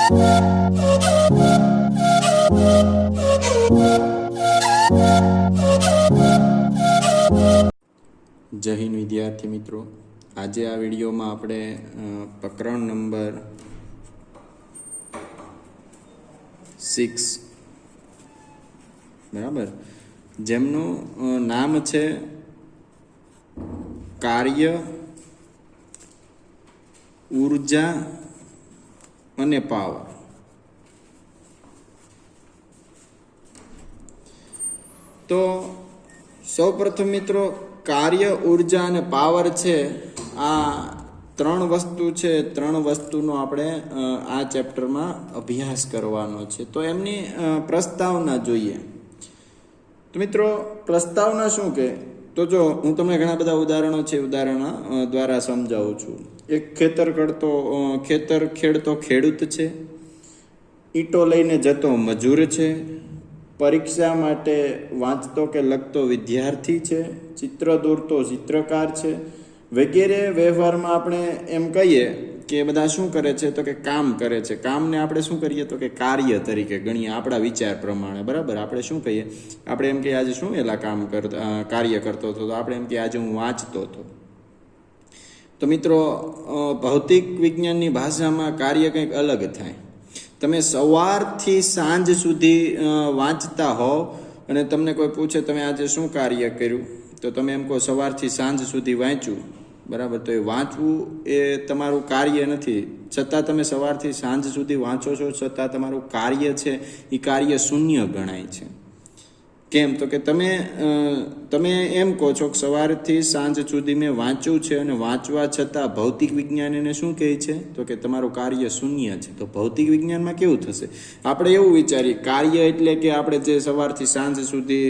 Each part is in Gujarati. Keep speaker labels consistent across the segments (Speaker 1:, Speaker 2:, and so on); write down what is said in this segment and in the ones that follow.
Speaker 1: જય હિન્દ વિદ્યાર્થી મિત્રો, આજે આ વિડીયોમાં આપણે પ્રકરણ નંબર 6 બરાબર, જેમનું નામ છે કાર્ય, ઉર્જા અને પાવર. તો સૌપ્રથમ મિત્રો, કાર્ય, ઉર્જા અને પાવર છે, આ ત્રણ વસ્તુ છે. ત્રણ વસ્તુનો આપણે આ ચેપ્ટરમાં અભ્યાસ કરવાનો છે. તો એમની પ્રસ્તાવના જોઈએ. તો મિત્રો, પ્રસ્તાવના શું કે, તો જો હું તમને ઘણા બધા ઉદાહરણો છે, ઉદાહરણ દ્વારા સમજાવું છું. એક ખેતર ખેડતો ખેડૂત છે, ઈંટો લઈને જતો મજૂર છે, પરીક્ષા માટે વાંચતો કે લખતો વિદ્યાર્થી છે, ચિત્ર દોરતો ચિત્રકાર છે, વગેરે. વ્યવહારમાં આપણે એમ કહીએ કે બધા શું કરે છે, તો કે કામ કરે છે. કામને આપણે શું કરીએ, તો કે કાર્ય તરીકે ગણીએ આપણા વિચાર પ્રમાણે. બરાબર, આપણે શું કહીએ, આપણે એમ કે આજે શું એલા કાર્ય કરતો હતો, તો આપણે એમ કે આજે હું વાંચતો હતો. તો મિત્રો, ભૌતિક વિજ્ઞાનની ભાષામાં કાર્ય કંઈક અલગ થાય. તમે સવારથી સાંજ સુધી વાંચતા હોવ અને તમને કોઈ પૂછે તમે આજે શું કાર્ય કર્યું, તો તમે એમ કહો સવારથી સાંજ સુધી વાંચ્યું. બરાબર, તો એ વાંચવું એ તમારું કાર્ય નથી. છતાં તમે સવારથી સાંજ સુધી વાંચો છો, છતાં તમારું કાર્ય છે એ કાર્ય શૂન્ય ગણાય છે. કેમ, તો કે તમે એમ કહો છો કે સવારથી સાંજ સુધી મેં વાંચ્યું છે, અને વાંચવા છતાં ભૌતિક વિજ્ઞાન એને શું કહે છે, તો કે તમારું કાર્ય શૂન્ય છે. તો ભૌતિક વિજ્ઞાનમાં કેવું થશે, આપણે એવું વિચારીએ કાર્ય એટલે કે આપણે જે સવારથી સાંજ સુધી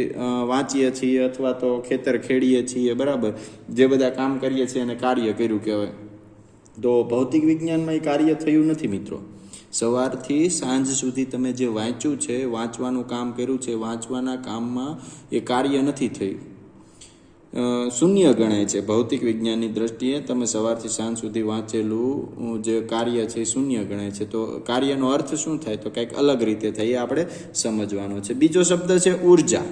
Speaker 1: વાંચીએ છીએ અથવા તો ખેતર ખેડીએ છીએ, બરાબર, જે બધા કામ કરીએ છીએ એને કાર્ય કર્યું કહેવાય. તો ભૌતિક વિજ્ઞાનમાં એ કાર્ય થયું નથી મિત્રો. સવારથી સાંજ સુધી તમે જે વાંચ્યું છે, વાંચવાનું કામ કર્યું છે, વાંચવાના કામમાં એ કાર્ય નથી થયું, શૂન્ય ગણાય છે. ભૌતિક વિજ્ઞાનની દ્રષ્ટિએ તમે સવારથી સાંજ સુધી વાંચેલું જે કાર્ય છે એ શૂન્ય ગણાય છે. તો કાર્યનો અર્થ શું થાય, તો કંઈક અલગ રીતે થાય, એ આપણે સમજવાનો છે. બીજો શબ્દ છે ઉર્જા.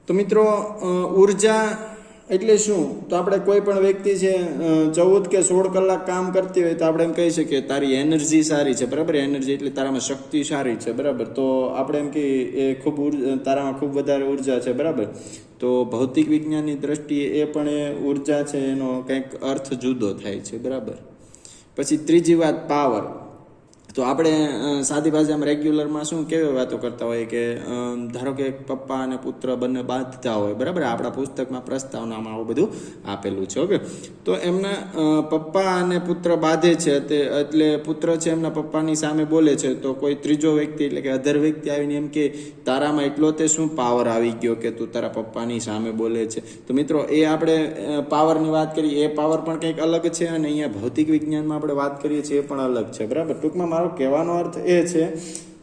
Speaker 1: તો મિત્રો, ઉર્જા એટલે શું, તો આપણે કોઈ પણ વ્યક્તિ છે 14 કે 16 કલાક કામ કરતી હોય તો આપણે એમ કહી શકીએ તારી એનર્જી સારી છે. બરાબર, એનર્જી એટલે તારામાં શક્તિ સારી છે. બરાબર, તો આપણે એમ કહીએ એ તારામાં ખૂબ વધારે ઉર્જા છે. બરાબર, તો ભૌતિક વિજ્ઞાનની દ્રષ્ટિએ એ પણ એ ઉર્જા છે, એનો કંઈક અર્થ જુદો થાય છે. બરાબર, પછી ત્રીજી વાત પાવર. તો આપણે સાદી ભાષામાં રેગ્યુલરમાં શું કેવી વાતો કરતા હોય કે ધારો કે પપ્પા અને પુત્ર બંને બાંધતા હોય. બરાબર, આપણા પુસ્તકમાં પ્રસ્તાવનામાં આવું બધું આપેલું છે. ઓકે, તો એમના પપ્પા અને પુત્ર બાંધે છે, એટલે પુત્ર છે એમના પપ્પાની સામે બોલે છે, તો કોઈ ત્રીજો વ્યક્તિ એટલે કે અધર વ્યક્તિ આવીને એમ કે તારામાં એટલો તે શું પાવર આવી ગયો કે તું તારા પપ્પાની સામે બોલે છે. તો મિત્રો, એ આપણે પાવરની વાત કરીએ, એ પાવર પણ કંઈક અલગ છે, અને અહીંયા ભૌતિક વિજ્ઞાનમાં આપણે વાત કરીએ છીએ એ પણ અલગ છે. બરાબર, ટૂંકમાં મારો કહેવાનો અર્થ એ છે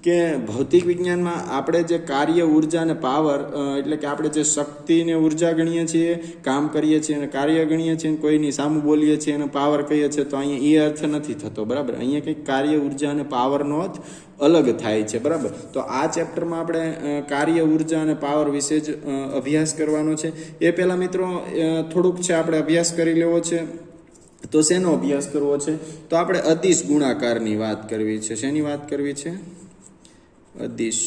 Speaker 1: કે ભૌતિક વિજ્ઞાનમાં આપણે જે કાર્ય, ઉર્જા અને પાવર એટલે કે આપણે જે શક્તિને ઉર્જા ગણીએ છીએ, કામ કરીએ છીએ અને કાર્ય ગણીએ છીએ, કોઈની સામું બોલીએ છીએ અને પાવર કહીએ છીએ, તો અહીંયા એ અર્થ નથી થતો. બરાબર, અહીંયા કંઈક કાર્ય, ઉર્જા અને પાવરનો અર્થ અલગ થાય છે. બરાબર, તો આ ચેપ્ટરમાં આપણે કાર્ય, ઉર્જા અને પાવર વિશે જ અભ્યાસ કરવાનો છે. એ પહેલાં મિત્રો થોડુંક છે આપણે અભ્યાસ કરી લેવો છે. તો શેનો અભ્યાસ કરવો છે, તો આપણે અદિશ ગુણાકારની વાત કરવી છે. શેની વાત કરવી છે, અદિશ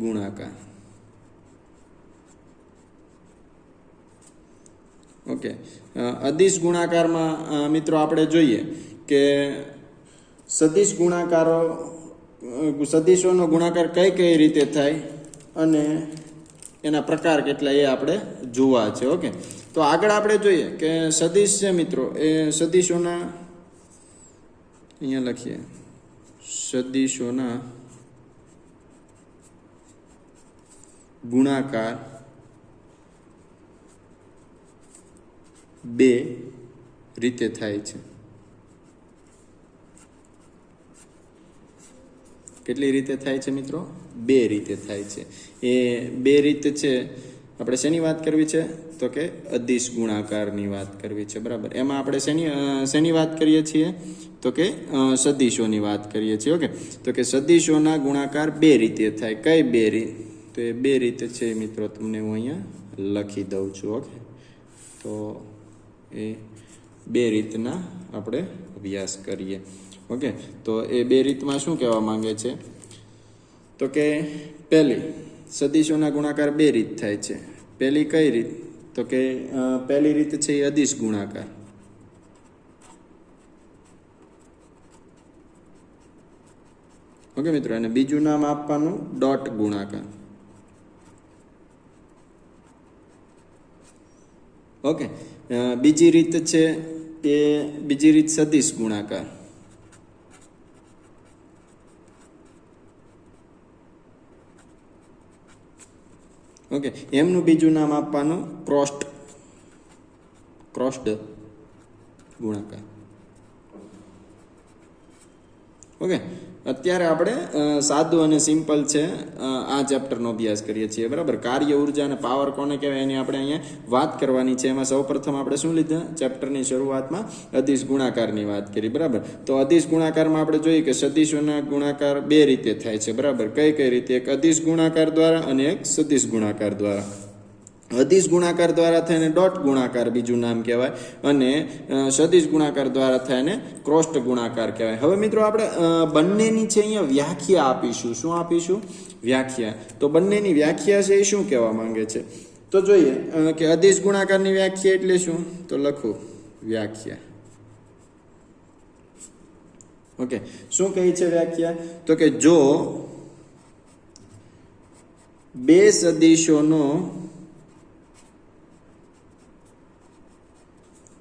Speaker 1: ગુણાકાર. ઓકે, અદિશ ગુણાકારમાં મિત્રો આપણે જોઈએ કે સદિશોનો ગુણાકાર કઈ રીતે થાય અને એના પ્રકાર કેટલા એ આપણે જોવા છે. ઓકે, તો આગળ આપણે જોઈએ કે સદિશ છે મિત્રો, એ સદિશોના અહીંયા લખીએ, સદિશોના ગુણાકાર બે રીતે થાય છે. કેટલી રીતે થાય છે મિત્રો, બે રીતે થાય છે. એ બે રીતે છે આપણે શેની વાત કરવી છે, તો કે અદિશ ગુણાકારની વાત કરવી છે. બરાબર, એમાં આપણે શેની વાત કરીએ છીએ, તો તો કે સદીશોની વાત કરીએ છીએ. ઓકે, તો કે સદીશોના ગુણાકાર બે રીતે થાય. કઈ બે રીત? તો એ બે રીતે છે મિત્રો, તમને હું અહીંયા લખી દઉં છું. ઓકે, તો એ બે રીતના આપણે અભ્યાસ કરીએ. ઓકે, તો એ બે રીતમાં શું કહેવા માંગે છે? તો કે પહેલી, સદીશોના ગુણાકાર બે રીત થાય છે. પહેલી કઈ રીત? તો કે પહેલી રીત છે એ અદિશ ગુણાકાર. ઓકે મિત્રો, અને બીજું નામ આપવાનું ડોટ ગુણાકાર. ઓકે, બીજી રીત છે એ બીજી રીત સદિશ ગુણાકાર. ઓકે, એમનું બીજું નામ આપવાનું ક્રોસ્ડ ગુણાકાર. ઓકે, અત્યારે આપણે સાદું અને સિમ્પલ છે આ ચેપ્ટરનો અભ્યાસ કરીએ છીએ. બરાબર, કાર્ય ઉર્જા અને પાવર કોને કહેવાય એની આપણે અહીંયા વાત કરવાની છે. એમાં સૌપ્રથમ આપણે શું લીધા? ચેપ્ટરની શરૂઆતમાં અદિશ ગુણાકારની વાત કરી. બરાબર, તો અદિશ ગુણાકારમાં આપણે જોઈએ કે સદીશોના ગુણાકાર બે રીતે થાય છે. બરાબર, કઈ કઈ રીતે? એક અદિશ ગુણાકાર દ્વારા અને એક સદિશ ગુણાકાર દ્વારા. અદિશ ગુણાકાર દ્વારા થઈને ડોટ ગુણાકાર બીજું નામ કહેવાય, અને સદિશ ગુણાકાર દ્વારા થઈને ક્રોસ્ડ ગુણાકાર કહેવાય. હવે મિત્રો આપણે બંનેની છે અહીંયા વ્યાખ્યા આપીશું. શું આપીશું? વ્યાખ્યા. તો બંનેની વ્યાખ્યા છે એ શું કહેવા માંગે છે? તો જોઈએ કે અદિશ ગુણાકારની વ્યાખ્યા એટલે શું? તો લખું વ્યાખ્યા. ઓકે, શું કહી છે વ્યાખ્યા? તો કે જો બે સદીશોનો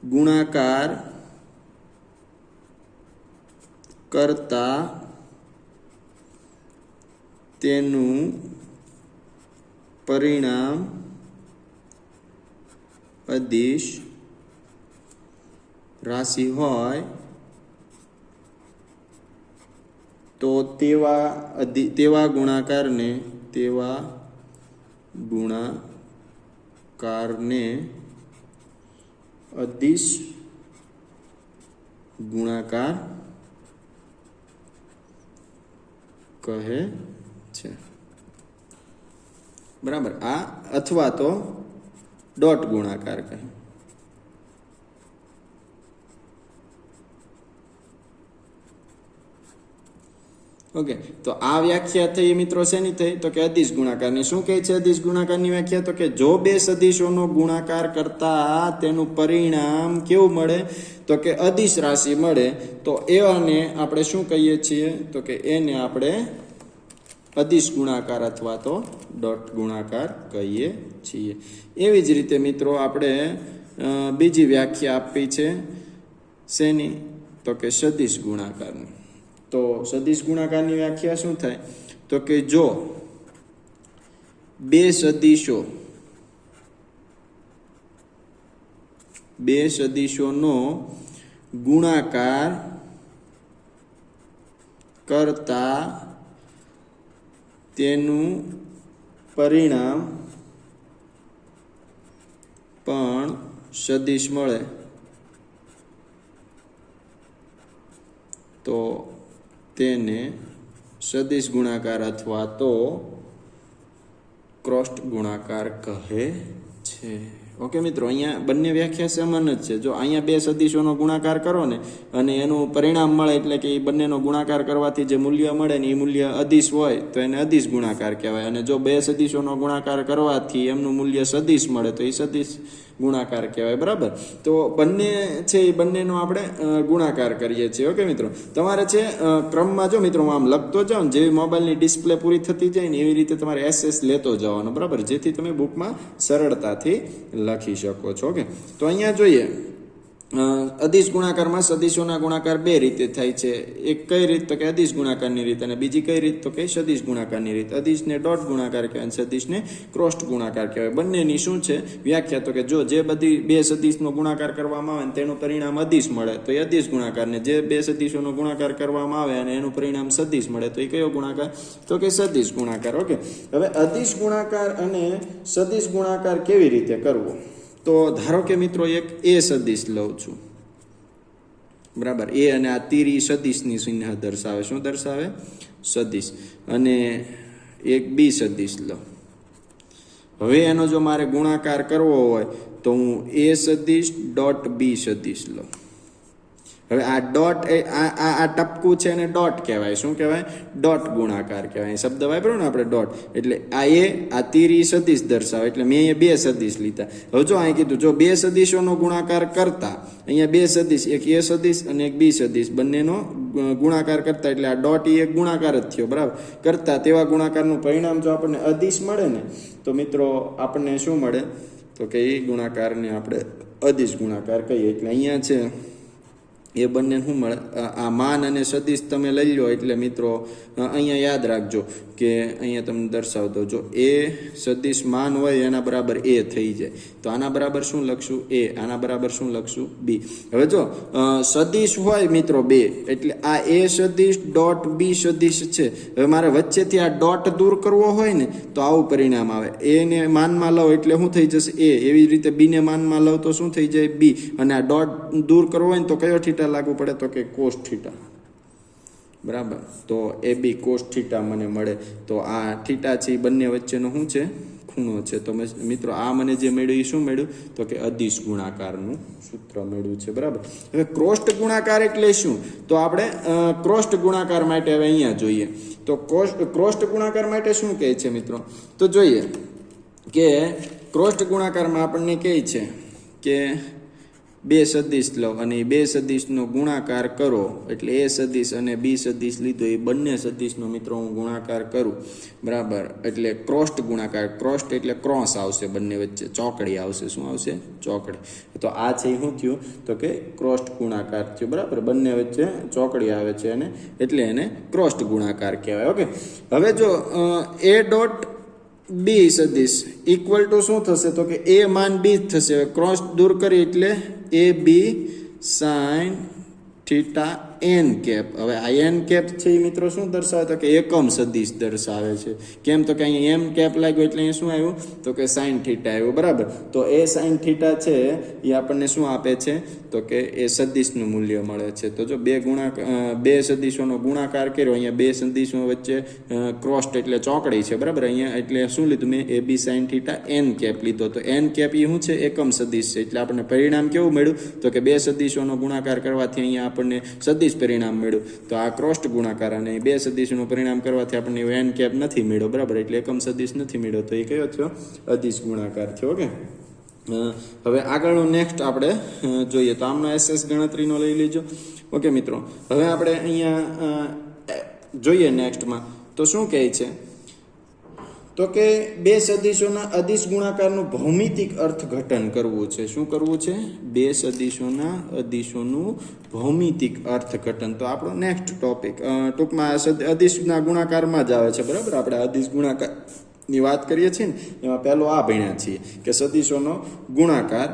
Speaker 1: ગુણાકાર કરતા તેનું પરિણામ અદિશ રાશિ હોય તો તેવા ગુણાકારને અદિશ ગુણાકાર કહે છે. બરાબર, આ અથવા તો ડોટ ગુણાકાર કહે. ઓકે, તો આ વ્યાખ્યા થઈ મિત્રો શેની થઈ? તો કે અદિશ ગુણાકારની. શું કહે છે અદિશ ગુણાકારની વ્યાખ્યા? તો કે જો બે સદીશોનો ગુણાકાર કરતા તેનું પરિણામ કેવું મળે? તો કે અદિશ રાશિ મળે, તો એવાને આપણે શું કહીએ છીએ? તો કે એને આપણે અદિશ ગુણાકાર અથવા તો ડોટ ગુણાકાર કહીએ છીએ. એવી જ રીતે મિત્રો આપણે બીજી વ્યાખ્યા આપી છે શેની? તો કે સદિશ ગુણાકારની. તો સદિશ ગુણાકારની વ્યાખ્યા શું થાય? તો કે જો બે સદીશોનો ગુણાકાર કરતા તેનું પરિણામ પણ સદિશ મળે તો તેને સદિશ ગુણાકાર અથવા તો ક્રોસ્ડ ગુણાકાર કહે છે. ઓકે મિત્રો, અહીંયા બંને વ્યાખ્યા સમાન જ છે. જો અહીંયા બે સદીશોનો ગુણાકાર કરો ને અને એનું પરિણામ મળે, એટલે કે એ બંનેનો ગુણાકાર કરવાથી જે મૂલ્ય મળે ને એ મૂલ્ય અદિશ હોય તો એને અદિશ ગુણાકાર કહેવાય. અને જો બે સદીશોનો ગુણાકાર કરવાથી એમનું મૂલ્ય સદિશ મળે તો એ સદિશ ગુણાકાર કહેવાય. બરાબર, તો બંને છે એ બંનેનો આપણે ગુણાકાર કરીએ છીએ. ઓકે મિત્રો, તમારે છે ક્રમમાં જો મિત્રો આમ લખતો જાઓ ને, જેવી મોબાઈલની ડિસ્પ્લે પૂરી થતી જાય ને એવી રીતે તમારે SS લેતો જવાનો. બરાબર, જેથી તમે બુકમાં સરળતાથી લખી શકો છો. ઓકે, તો અહીંયા જોઈએ અદિશ ગુણાકારમાં સદીશોના ગુણાકાર બે રીતે થાય છે. એક કઈ રીત? તો કે અદિશ ગુણાકારની રીત. અને બીજી કઈ રીત? તો કે સદિશ ગુણાકારની રીત. અદિશને ડોટ ગુણાકાર કહેવાય, સદિશને ક્રોસ્ડ ગુણાકાર કહેવાય. બંનેની શું છે વ્યાખ્યા? તો કે જો જે બધી બે સદિશનો ગુણાકાર કરવામાં આવે ને તેનું પરિણામ અદિશ મળે તો એ અદિશ ગુણાકાર, ને જે બે સદિશોનો ગુણાકાર કરવામાં આવે અને એનું પરિણામ સદિશ મળે તો એ કયો ગુણાકાર? તો કે સદિશ ગુણાકાર. ઓકે, હવે અદિશ ગુણાકાર અને સદિશ ગુણાકાર કેવી રીતે કરવો? તો ધારો કે મિત્રો એક એ સદિશ લઉં છું. બરાબર. એ અને આ તીર ઈ સદિશની ચિહ્ન દર્શાવે. શું દર્શાવે? સદિશ. અને એક બી સદિશ લો. હવે એનો જો મારે ગુણાકાર કરવો હોય તો હું એ સદિશ ડોટ બી સદિશ લો. હવે આ ડોટ આ ટપકું છે એને ડોટ કહેવાય. શું કહેવાય? ડોટ ગુણાકાર કહેવાય. શબ્દ વાપર્યો ને આપણે ડોટ, એટલે આ તીર ઈ સદિશ દર્શાવે, એટલે મેં અહીંયા બે સદિશ લીધા. હવે જો અહીં કીધું જો બે સદિશોનો ગુણાકાર કરતા, અહીંયા બે સદિશ, એક એ સદિશ અને એક બી સદિશ, બંનેનો ગુણાકાર કરતા, એટલે આ ડોટ ઈ એક ગુણાકાર જ થયો. બરાબર. કરતા તેવા ગુણાકારનું પરિણામ જો આપણને અદિશ મળે ને તો મિત્રો આપણને શું મળે? તો કે એ ગુણાકારને આપણે અદિશ ગુણાકાર કહીએ. એટલે અહીંયા છે એ બંને શું મળે? આ માન અને સદિશ તમે લઈ લો. એટલે મિત્રો અહીંયા યાદ રાખજો કે અહીંયા તમને દર્શાવતો, જો એ સદિશ માન હોય એના બરાબર એ થઈ જાય, તો આના બરાબર શું લખશું? એ. આના બરાબર શું લખશું? બી. હવે જો સદિશ હોય મિત્રો બે, એટલે આ એ સદિશ ડોટ બી સદિશ છે. હવે મારે વચ્ચેથી આ ડોટ દૂર કરવો હોય ને તો આવું પરિણામ આવે. એને માનમાં લઉં એટલે શું થઈ જશે? એ. એવી રીતે બીને માનમાં લઉં તો શું થઈ જાય? બી. અને આ ડોટ દૂર કરવો હોય ને તો કયો થીટા લાગુ પડે? તો કે કોસ થીટા. બરાબર. તો એ બી કોસ થીટા મને મળે. તો આ થીટા છે એ બંને વચ્ચેનો શું છે? ખૂણો છે. તો મિત્રો આ મને જે મળ્યું એ શું મળ્યું? તો કે અદિશ ગુણાકારનું સૂત્ર મળ્યું છે. બરાબર. હવે ક્રોસ્ટ ગુણાકાર એટલે શું? તો આપણે ક્રોસ્ટ ગુણાકાર માટે હવે અહીંયા જોઈએ. તો ક્રોસ્ટ ગુણાકાર માટે શું કહે છે મિત્રો? તો જોઈએ કે ક્રોસ્ટ ગુણાકારમાં આપણને કહે છે કે બે સદિશ લો અને એ બે સદિશનો ગુણાકાર કરો. એટલે એ સદિશ અને બી સદિશ લીધો, એ બંને સદિશનો મિત્રો હું ગુણાકાર કરું. બરાબર. એટલે ક્રોસ્ટ ગુણાકાર. ક્રોસ્ટ એટલે ક્રોસ આવશે, બંને વચ્ચે ચોકડી આવશે. શું આવશે? ચોકડી. તો આ છે એ શું થયું? તો કે ક્રોસ્ટ ગુણાકાર થયું. બરાબર. બંને વચ્ચે ચોકડી આવે છે અને એટલે એને ક્રોસ્ટ ગુણાકાર કહેવાય. ઓકે. હવે જો એ ડોટ બી સદિશ ઇક્વલ ટુ શું થશે? તો કે એ માન બી થશે. હવે ક્રોસ દૂર કરી એટલે એ બી સાઇન થીટા એન કેપ. હવે આ એન કેપ છે એ મિત્રો શું દર્શાવે? તો કે એકમ સદિશ દર્શાવે છે. કેમ? તો કે અહીંયા એમ કેપ લાગ્યો એટલે અહીંયા શું આવ્યું? તો કે સાઇન થીટા આવ્યું. બરાબર. તો એ સાઇન થીટા છે એ આપણને શું આપે છે? તો કે એ સદિશનું મૂલ્ય મળે છે. તો જો બે સદિશોનો ગુણાકાર કર્યો, અહીંયા બે સદિશો વચ્ચે ક્રોસ્ટ એટલે ચોકડી છે. બરાબર. અહીંયા એટલે શું લીધું મેં? એ બી સાઇન થીટા એન કેપ લીધો. તો એન કેપ એ શું છે? એકમ સદિશ છે. એટલે આપણને પરિણામ કેવું મળ્યું? તો કે બે સદિશોનો ગુણાકાર કરવાથી અહીંયા આપણને સદિશ પરિણામ મળ્યું. તો આ ક્રોસ્ટ ગુણાકાર અને બે સદિશનું પરિણામ કરવાથી આપણને એન કેપ નથી મળ્યો. બરાબર. એટલે એકમ સદિશ નથી મળ્યો. તો એ કયો થયો? અદિશ ગુણાકાર થયો. ઓકે. હવે આગળનું નેક્સ્ટ આપણે જોઈએ. તો આમનો એસએસ ગણતરીનો લઈ લેજો. ઓકે મિત્રો. હવે આપણે અહીંયા જોઈએ નેક્સ્ટમાં તો શું કહે છે? તો કે બે સદિશોના અદિશ ગુણાકારનું ભૌમિતિક અર્થઘટન કરવું છે. શું કરવું છે? બે સદિશોના અદિશોનું ભૌમિતિક અર્થઘટન. તો આપણો નેક્સ્ટ ટોપિક ટૂંકમાં અદિશના ગુણાકારમાં જ આવે છે. બરાબર. આપણે અદિશ ગુણાકારની વાત કરીએ છીએ ને એમાં પહેલો આ ભણ્યા છીએ કે સદિશોનો ગુણાકાર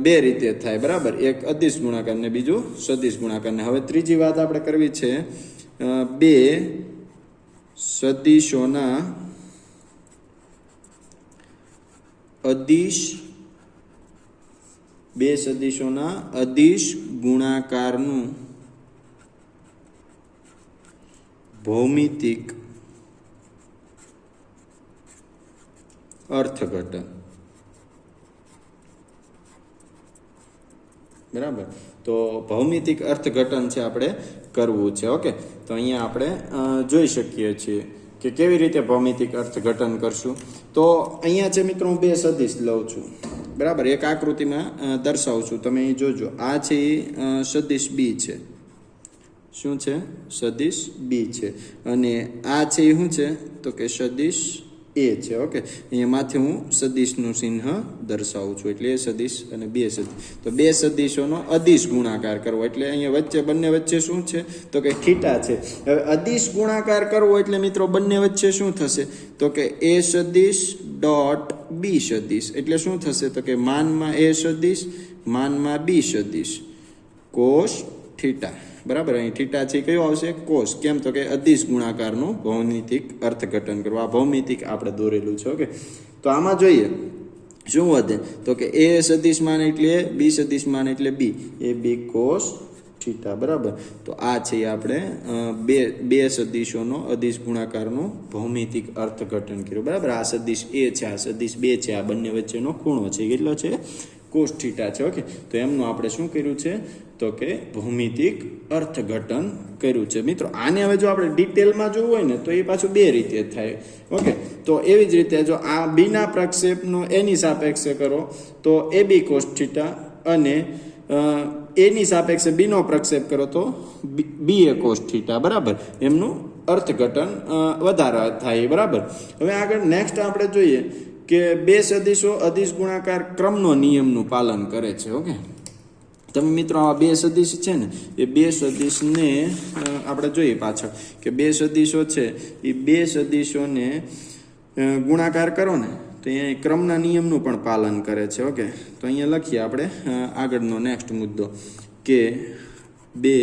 Speaker 1: બે રીતે થાય. બરાબર. એક અદિશ ગુણાકાર ને બીજું સદિશ ગુણાકાર. ને હવે ત્રીજી વાત આપણે કરવી છે બે સદિશોના અદિશ ગુણાકારનું ભૌમિતિક અર્થઘટન. બરાબર. તો ભૌમિતિક અર્થઘટન છે આપણે કરવું છે. ઓકે. તો અહીંયા આપણે જોઈ શકીએ છીએ કે કેવી રીતે ભૌમિતિક અર્થઘટન કરશું. તો અહીંયા છે મિત્રો હું બે સદિશ લઉં છું. બરાબર. એક આકૃતિમાં દર્શાવું છું. તમે અહીં જોજો. આ છે એ સદિશ બી છે. શું છે? સદિશ બી છે. અને આ છે એ શું છે? તો કે સદિશ એ છે. ઓકે. અહીંયા માથે હું સદિશનું ચિહ્ન દર્શાવું છું. એટલે એ સદિશ અને બે સદિશ. તો બે સદિશોનો અદિશ ગુણાકાર કરવો એટલે અહીંયા વચ્ચે બંને વચ્ચે શું છે? તો કે થીટા છે. હવે અદિશ ગુણાકાર કરવો એટલે મિત્રો બંને વચ્ચે શું થશે? તો કે એ સદિશ ડોટ બી સદિશ. એટલે શું થશે? તો કે માનમાં એ સદિશ માનમાં બી સદિશ કોસ થીટા. બરાબર. અહીં થીટા છે કયો આવશે? કોસ. કેમ? તો કે અદિશ ગુણાકારનું ભૌમિતિક અર્થઘટન કરવું. આ ભૌમિતિક આપણે દોરેલું છે. ઓકે. તો આમાં જોઈએ શું વધે? તો કે એ સદિશ માન એટલે એ, બી સદિશ માન એટલે બી, એ બી કોસ થીટા, બરાબર. તો આ છે આપણે બે સદિશોનો અદિશ ગુણાકારનું ભૌમિતિક અર્થઘટન કર્યું, બરાબર. આ સદિશ એ છે, આ સદિશ બે છે, આ બંને વચ્ચેનો ખૂણો છે કેટલો છે? કોસ થીટા છે. ઓકે, તો એમનું આપણે શું કર્યું છે? તો કે ભૌમિતિક અર્થઘટન કર્યું છે. મિત્રો આને હવે જો આપણે ડિટેલમાં જોવું હોય ને તો એ પાછું બે રીતે થાય. ઓકે, તો એવી જ રીતે જો આ બીના પ્રક્ષેપનો એની સાપેક્ષે કરો તો એ બી કોસ થીટા, અને એની સાપેક્ષે બીનો પ્રક્ષેપ કરો તો બી એ કોસ થીટા, બરાબર. એમનું અર્થઘટન વધારે થાય, બરાબર. હવે આગળ નેક્સ્ટ આપણે જોઈએ કે બે સદિશો અદિશ ગુણાકાર ક્રમનો નિયમનું પાલન કરે છે. ઓકે, તમે મિત્રો આ બે સદિશ છે ને એ બે સદિશને આપણે જોઈએ પાછળ કે બે સદિશો છે એ બે સદિશોને ગુણાકાર કરો ને તો અહીંયા ક્રમના નિયમનું પણ પાલન કરે છે. ઓકે, તો અહીંયા લખીએ આપણે આગળનો નેક્સ્ટ મુદ્દો કે બે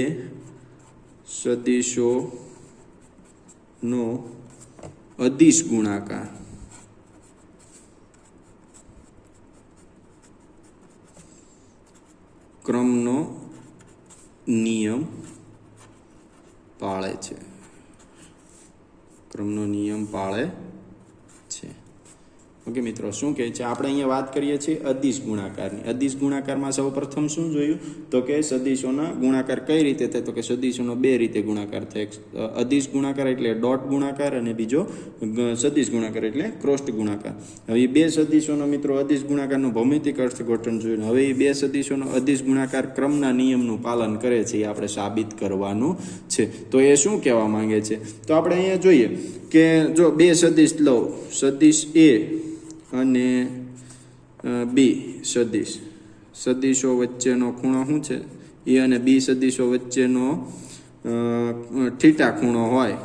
Speaker 1: સદિશોનો અદિશ ગુણાકાર ક્રમનો નિયમ પાળે છે. ક્રમનો નિયમ પાળે છે. ઓકે મિત્રો, શું કહે છે? આપણે અહીંયા વાત કરીએ છીએ અદિશ ગુણાકારની. અદિશ ગુણાકારમાં સૌ પ્રથમ શું જોયું? તો કે સદિશોના ગુણાકાર કઈ રીતે થાય? તો કે સદિશોનો બે રીતે ગુણાકાર થાય. અદિશ ગુણાકાર એટલે ડોટ ગુણાકાર, અને બીજો સદિશ ગુણાકાર એટલે ક્રોસ ગુણાકાર. હવે એ બે સદિશોનો મિત્રો અદિશ ગુણાકારનું ભૌમિતિક અર્થઘટન જોયું. હવે એ બે સદિશોનો અદિશ ગુણાકાર ક્રમના નિયમનું પાલન કરે છે એ આપણે સાબિત કરવાનું છે. તો એ શું કહેવા માંગે છે? તો આપણે અહીંયા જોઈએ કે જો બે સદિશ લો, સદિશ એ અને બી સદિશો વચ્ચેનો ખૂણો શું છે? એ અને બી સદિશો વચ્ચેનો થીટા ખૂણો હોય.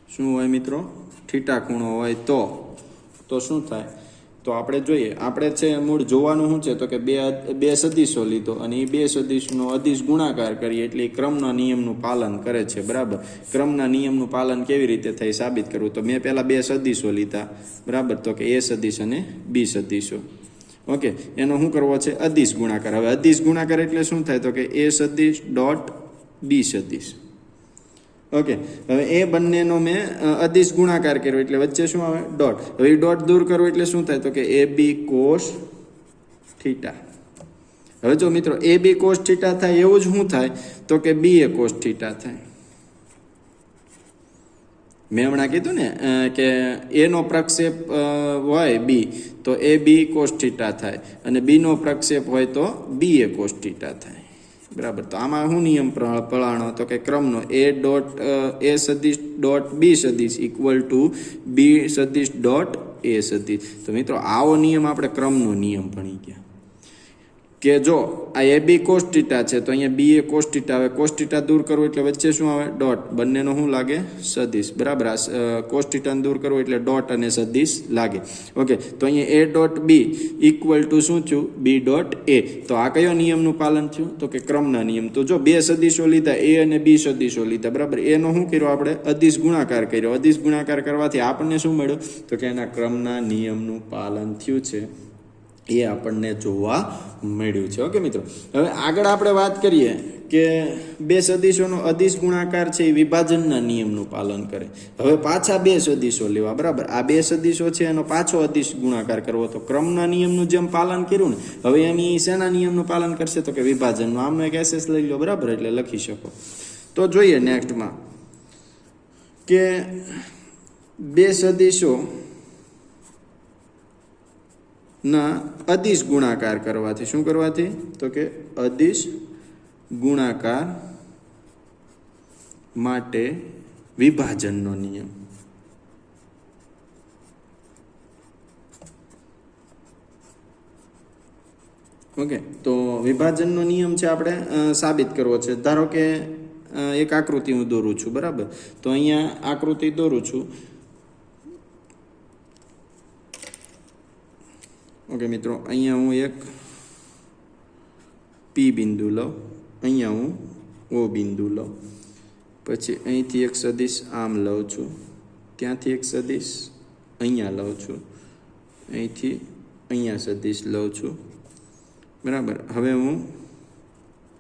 Speaker 1: શું હોય મિત્રો? થીટા ખૂણો હોય તો શું થાય? તો આપણે જોઈએ, આપણે છે મૂળ જોવાનું શું છે? તો કે બે સદિશો લીધો અને એ બે સદિશનો અદિશ ગુણાકાર કરીએ એટલે એ ક્રમના નિયમનું પાલન કરે છે, બરાબર. ક્રમના નિયમનું પાલન કેવી રીતે થાય સાબિત કરવું? તો મેં પહેલા બે સદિશો લીધા, બરાબર. તો કે એ સદિશ અને બી સદિશો. ઓકે, એનો શું કરવો છે? અદિશ ગુણાકાર. હવે અદિશ ગુણાકાર એટલે શું થાય? તો કે એ સદિશ ડોટ બી સદિશ. ઓકે, હવે એ બંનેનો મેં અદિશ ગુણાકાર કર્યો એટલે વચ્ચે શું આવે? ડોટ. હવે એ ડોટ દૂર કરવો એટલે શું થાય? તો કે એ બી કોસ થીટા. હવે જો મિત્રો એ બી કોસ થીટા થાય એવું જ શું થાય? તો કે બી એ કોસ થીટા થાય. મેં હમણાં કીધું ને કે એનો પ્રક્ષેપ હોય બી તો એ બી કોસ થીટા થાય, અને બીનો પ્રક્ષેપ હોય તો બી એ કોસ થીટા થાય, બરાબર. તો આમાં શું નિયમ પળાણો? તો કે ક્રમનો એ ડોટ એ સદિશ ડોટ બી સદિશ ઇક્વલ ટુ બી સદિશ ડોટ એ સદિશ. તો મિત્રો આવો નિયમ આપણે ક્રમનો નિયમ ભણી ગયા કે જો આ એ બી કોસ થીટા છે તો અહીંયા બી એ કોસ થીટા આવે. કોસ થીટા દૂર કરવું એટલે વચ્ચે શું આવે? ડોટ. બંનેનો શું લાગે? સદિશ, બરાબર. આ કોસ થીટાને દૂર કરવું એટલે ડોટ અને સદિશ લાગે. ઓકે, તો અહીંયા A dot B equal to શું થયું? B dot A. તો આ કયો નિયમનું પાલન થયું? તો કે ક્રમના નિયમ. તો જો બે સદિશો લીધા, એ અને બી સદિશો લીધા, બરાબર. એનો શું કર્યો આપણે? અદિશ ગુણાકાર કર્યો. અદિશ ગુણાકાર કરવાથી આપણને શું મળ્યું? તો કે એના ક્રમના નિયમનું પાલન થયું છે એ આપણને જોવા મળ્યું છે. ઓકે મિત્રો, હવે આગળ આપણે વાત કરીએ કે બે સદિશોનો અદિશ ગુણાકાર છે એ વિભાજનના નિયમનું પાલન કરે. હવે પાછા બે સદિશો લેવા, બરાબર. આ બે સદિશો છે એનો પાછો અદિશ ગુણાકાર કરવો. તો ક્રમના નિયમનું જેમ પાલન કર્યું ને, હવે એની શેના નિયમનું પાલન કરશે? તો કે વિભાજનનું. આમનો એક એસએસ લઈ લો, બરાબર, એટલે લખી શકો. તો જોઈએ નેક્સ્ટમાં કે બે સદિશો ના અદિશ ગુણાકાર કરવાથી શું કરવાથી? તો કે અદિશ ગુણાકાર માટે વિભાજનનો નિયમ. ઓકે, તો વિભાજનનો નિયમ છે આપણે સાબિત કરવો છે. ધારો કે એક આકૃતિ હું દોરું છું, બરાબર. તો અહીંયા આકૃતિ દોરું છું. ઓકે મિત્રો, અહીંયા હું એક પી બિંદુ લઉં, અહીંયા હું ઓ બિંદુ લઉં, પછી અહીંથી એક સદિશ આમ લઉં છું, ત્યાંથી એક સદિશ અહીંયા લઉં છું, અહીંથી અહીંયા સદિશ લઉં છું, બરાબર. હવે હું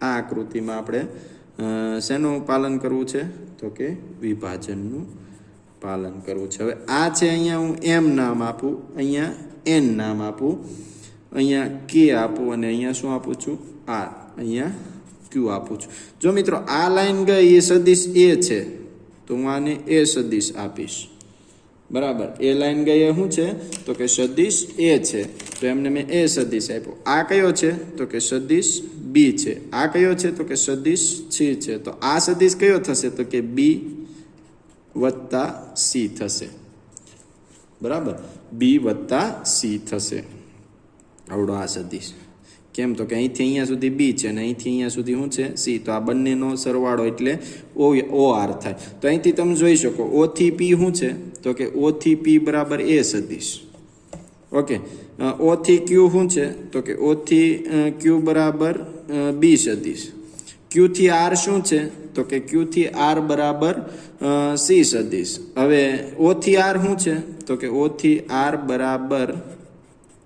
Speaker 1: આ આકૃતિમાં આપણે શેનું પાલન કરવું છે? તો કે વિભાજનનું પાલન કરવું છે. હવે આ છે, અહીંયા હું એમ નામ આપું, અહીંયા એન નામ આપું, અહીંયા કે આપું અને અહીંયા શું આપું છું? આર, અહીંયા ક્યુ આપું છું. જો મિત્રો આ લાઈન ગઈ એ સદિશ એ છે તો હું આને એ સદિશ આપીશ. બરાબર, એ લાઈન ગઈ એ શું છે? તો કે સદિશ એ છે, તો એમને મેં એ સદિશ આપ્યો. આ કયો છે? તો કે સદિશ બી છે. આ કયો છે? તો કે સદિશ સી છે. તો આ સદિશ કયો થશે? તો કે બી વત્તા સી થશે. બરાબર, બી વત્તા સી થશે. આવડો આ સદિશ. કેમ? તો કે અહીંથી અહીંયા સુધી બી છે અને અહીંથી અહીંયા સુધી શું છે? સી. તો આ બંનેનો સરવાળો એટલે ઓ આર થાય. તો અહીંથી તમે જોઈ શકો ઓ થી પી શું છે? તો કે ઓ થી પી બરાબર એ સદિશ. ઓકે, ઓ થી ક્યુ શું છે? તો કે ઓ થી ક્યુ બરાબર બી સદિશ. ક્યુ થી આર શું છે? તો કે ક્યુ થી આર બરાબર સી સદિશ. હવે ઓ થી આર શું છે? તો કે ઓ થી આર બરાબર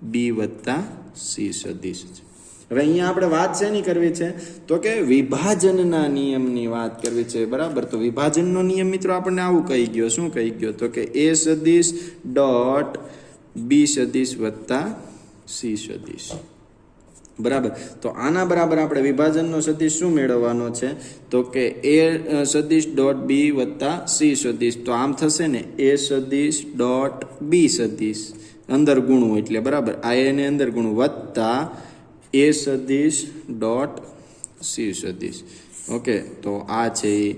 Speaker 1: બી વત્તા સી સદિશ છે. હવે અહીંયા આપણે વાત શેની કરવી છે? તો કે વિભાજનના નિયમની વાત કરવી છે. બરાબર, તો વિભાજનનો નિયમ મિત્રો આપણને આવું કહી ગયો. શું કહી ગયો? તો કે એ સદિશ ડોટ બી સદિશ વત્તા સી સદિશ. બરાબર, તો આના બરાબર આપણે વિભાજનનો સદિશ શું મેળવવાનો છે? તો કે એ સદિશ ડોટ બી વત્તા સી સદિશ. તો આમ થશે ને, એ સદિશ ડોટ બી સદિશ અંદર ગુણવું એટલે બરાબર, આ એને અંદર ગુણવું વત્તા એ સદિશ ડોટ સી સદિશ. ઓકે, તો આ છે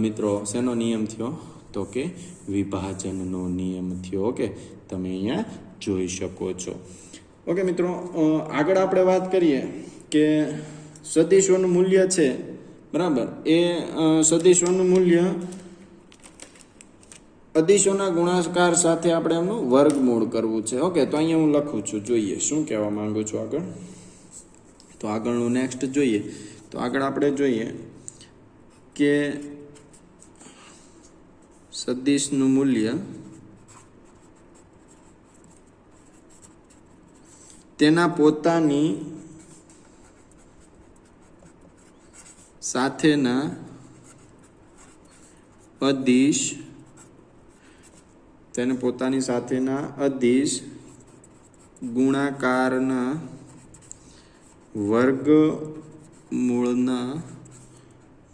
Speaker 1: મિત્રો શેનો નિયમ થયો? તો કે વિભાજનનો નિયમ થયો. ઓકે, તમે અહીંયા જોઈ શકો છો. ઓકે મિત્રો, આગળ આપણે વાત કરીએ કે સદિશોનું મૂલ્ય છે. બરાબર, એ સદિશોનું મૂલ્ય અદિશોના ગુણાકાર સાથે આપણે એમનું વર્ગમૂળ કરવું છે. ઓકે, તો અહીંયા હું લખું છું, જોઈએ શું કહેવા માંગુ છું આગળ. તો આગળનું નેક્સ્ટ જોઈએ. તો આગળ આપણે જોઈએ કે સદિશનું મૂલ્ય તેના પોતાની સાથેના અદિશ ગુણાકારના વર્ગમૂળના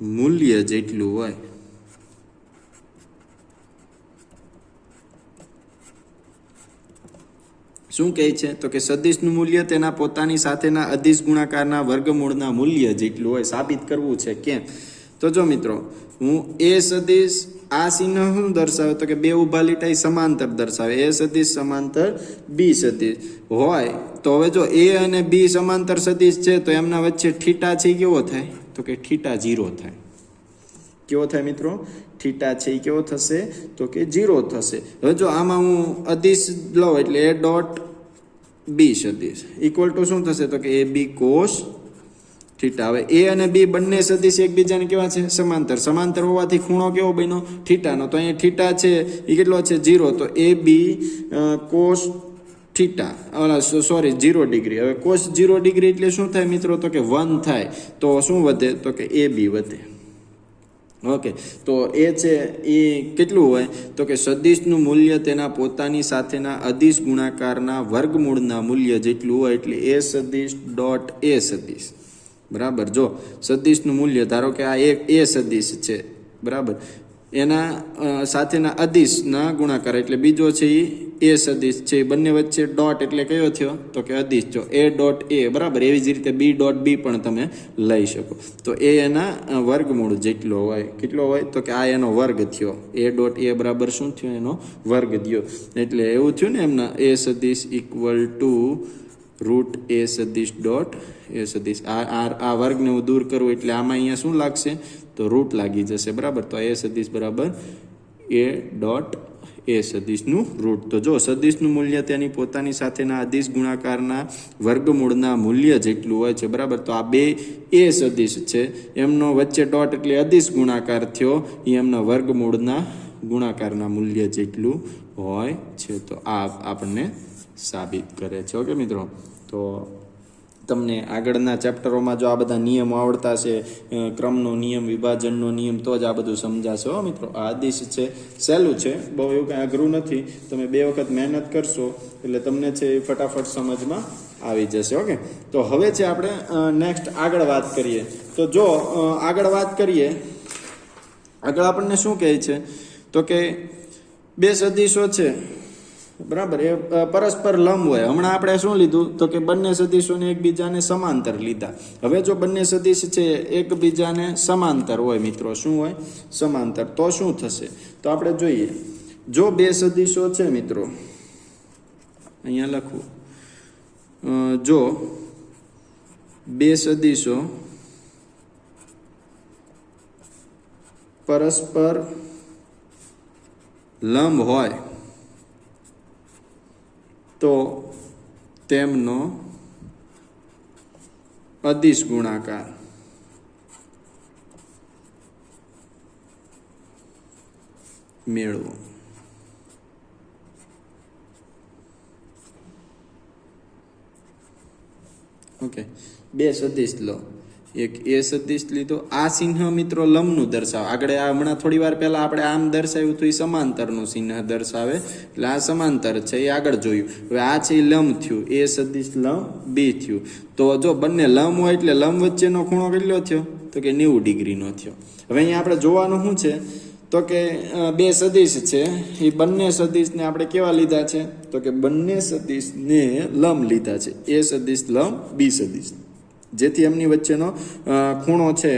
Speaker 1: મૂલ્ય જેટલું હોય. શું કહે છે? તો કે સદિશનું મૂલ્ય તેના પોતાની સાથેના અદિશ ગુણાકારના વર્ગમૂળના મૂલ્ય જેટલું હોય. સાબિત કરવું છે. કેમ? તો જો મિત્રો, હું એ સદિશ, આ ચિહ્ન શું દર્શાવે? તો કે બે ઊભા લીટા સમાંતર દર્શાવે. એ સદિશ સમાંતર બી સદિશ હોય તો હવે જો એ અને બી સમાંતર સદિશ છે તો એમના વચ્ચે થીટા છે કેવો થાય? તો કે થીટા 0 થાય. કેવો થાય મિત્રો? થીટા છે એ કેવો થશે? તો કે 0 થશે. હવે જો આમાં હું અદિશ લઉં એટલે એ ડોટ બી સદિશ ઇક્વલ ટુ શું થશે? તો કે એ બી કોસ થીટા. હવે એ અને બી બંને સદિશ એકબીજાને કેવા છે? સમાંતર. સમાંતર હોવાથી ખૂણો કેવો બન્યો? થીટાનો. તો અહીંયા થીટા છે એ કેટલો છે? 0. તો A B cos theta, sorry 0 degree. હવે કોસ 0 ડિગ્રી એટલે શું થાય મિત્રો? તો કે 1 થાય. તો શું વધે? તો કે એ બી વધે. ઓકે, તો એ છે એ કેટલું હોય? તો કે સદિશનું મૂલ્ય તેના પોતાની સાથેના અદિશ ગુણાકારના વર્ગમૂળના મૂલ્ય જેટલું હોય એટલે એ સદિશ ડોટ એ સદિશ. બરાબર, જો સદિશનું મૂલ્ય ધારો કે આ એક એ સદિશ છે. બરાબર, એના સાથેના અદિશના ગુણાકાર એટલે બીજો છે એ સદિશ છે. બંને વચ્ચે ડોટ એટલે કયો થયો? તો કે અદિશ. જો એ ડોટ એ. બરાબર, એવી જ રીતે બી ડોટ બી પણ તમે લઈ શકો. તો એ એના વર્ગમૂળ જેટલો હોય. કેટલો હોય? તો કે આ એનો વર્ગ થયો. એ ડોટ એ બરાબર શું થયો? એનો વર્ગ થયો. એટલે એવું થયું ને એમના એ સદિશ ઇક્વલ ટુ રૂટ એ સદિશ ડોટ એ સદિશ. આ વર્ગને હું દૂર કરું એટલે આમાં અહીંયા શું લાગશે? તો રૂટ લાગી જશે. બરાબર, તો એ સદિશ બરાબર એ ડોટ એ સદિશનું રૂટ. તો જો સદિશનું મૂલ્ય તેની પોતાની સાથેના અદિશ ગુણાકારના વર્ગમૂળના મૂલ્ય જેટલું હોય છે. બરાબર, તો આ બે એ સદિશ છે, એમનો વચ્ચે ડોટ એટલે અદિશ ગુણાકાર થયો, એ એમના વર્ગમૂળના ગુણાકારના મૂલ્ય જેટલું હોય છે. તો આ આપણને સાબિત કરે છે. ઓકે મિત્રો, તો તમને આગળના ચેપ્ટરોમાં જો આ બધા નિયમો આવડતા છે, ક્રમનો નિયમ, વિભાજનનો નિયમ, તો જ આ બધું સમજાશે હો મિત્રો. આ આદેશ છે, સહેલું છે, બહુ એવું કાંઈ અઘરું નથી. તમે 2 વખત મહેનત કરશો એટલે તમને છે એ ફટાફટ સમજમાં આવી જશે. ઓકે, તો હવે છે આપણે નેક્સ્ટ આગળ વાત કરીએ. તો જો આગળ વાત કરીએ, આગળ આપણને શું કહે છે તો કે 2 સદીશો છે, બરાબર, એ પરસ્પર લંબ હોય. હમણાં આપણે શું લીધું તો કે બંને સદીશોને એકબીજાને સમાંતર લીધા. હવે જો બંને સદીશ છે એકબીજાને સમાંતર હોય મિત્રો, શું હોય? સમાંતર. તો શું થશે? તો આપણે જોઈએ, જો 2 સદીશો છે મિત્રો, અહીંયા લખવું, જો 2 સદીશો પરસ્પર લંબ હોય તો તેમનો અદિશ ગુણાકાર મેળવો. ઓકે, 2 સદિશ લો, એક એ સદિશ લીધો. આ ચિહ્ન મિત્રો લંબનું દર્શાવે. આગળ હમણાં થોડી વાર પહેલા આપણે આમ દર્શાવ્યું તો એ સમાંતરનું ચિહ્ન દર્શાવે, એટલે આ સમાંતર છે એ આગળ જોયું. હવે આ છે એ લંબ થયું, એ સદિશ લંબ બી થયું. તો જો બંને લંબ હોય એટલે લંબ વચ્ચેનો ખૂણો કેટલો થયો તો કે 90 ડિગ્રીનો થયો. હવે અહીંયા આપણે જોવાનું શું છે તો કે 2 સદિશ છે, એ બંને સદિશને આપણે કેવા લીધા છે તો કે બંને સદિશને લંબ લીધા છે, એ સદિશ લંબ બી સદિશ, જેથી એમની વચ્ચેનો ખૂણો છે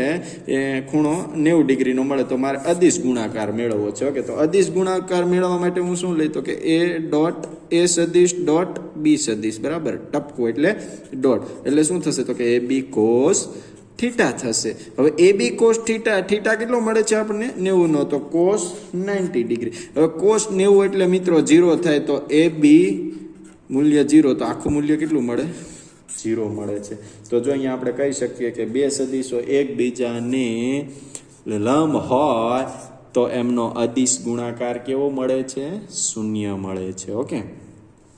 Speaker 1: એ ખૂણો 90 ડિગ્રીનો મળે. તો મારે અદિશ ગુણાકાર મેળવવો છે. ઓકે, તો અદિશ ગુણાકાર મેળવવા માટે હું શું લઈ તો કે એ ડોટ એ સદિશ ડોટ બી સદિશ, બરાબર, ટપકું એટલે ડોટ, એટલે શું થશે તો કે એ બી કોસ થીટા થશે. હવે એ બી કોસ થીટા, થીટા કેટલો મળે છે આપણને 90 નો, તો કોસ 90 ડિગ્રી. હવે કોસ 90 એટલે મિત્રો 0 થાય, તો એ બી મૂલ્ય 0, તો આખું મૂલ્ય કેટલું મળે? 0 મળે છે. તો જો અહીંયા આપણે કહી શકીએ કે 2 સદિશો એકબીજાને લંબ હોય તો એમનો અદિશ ગુણાકાર કેવો મળે છે? 0 મળે છે. ઓકે,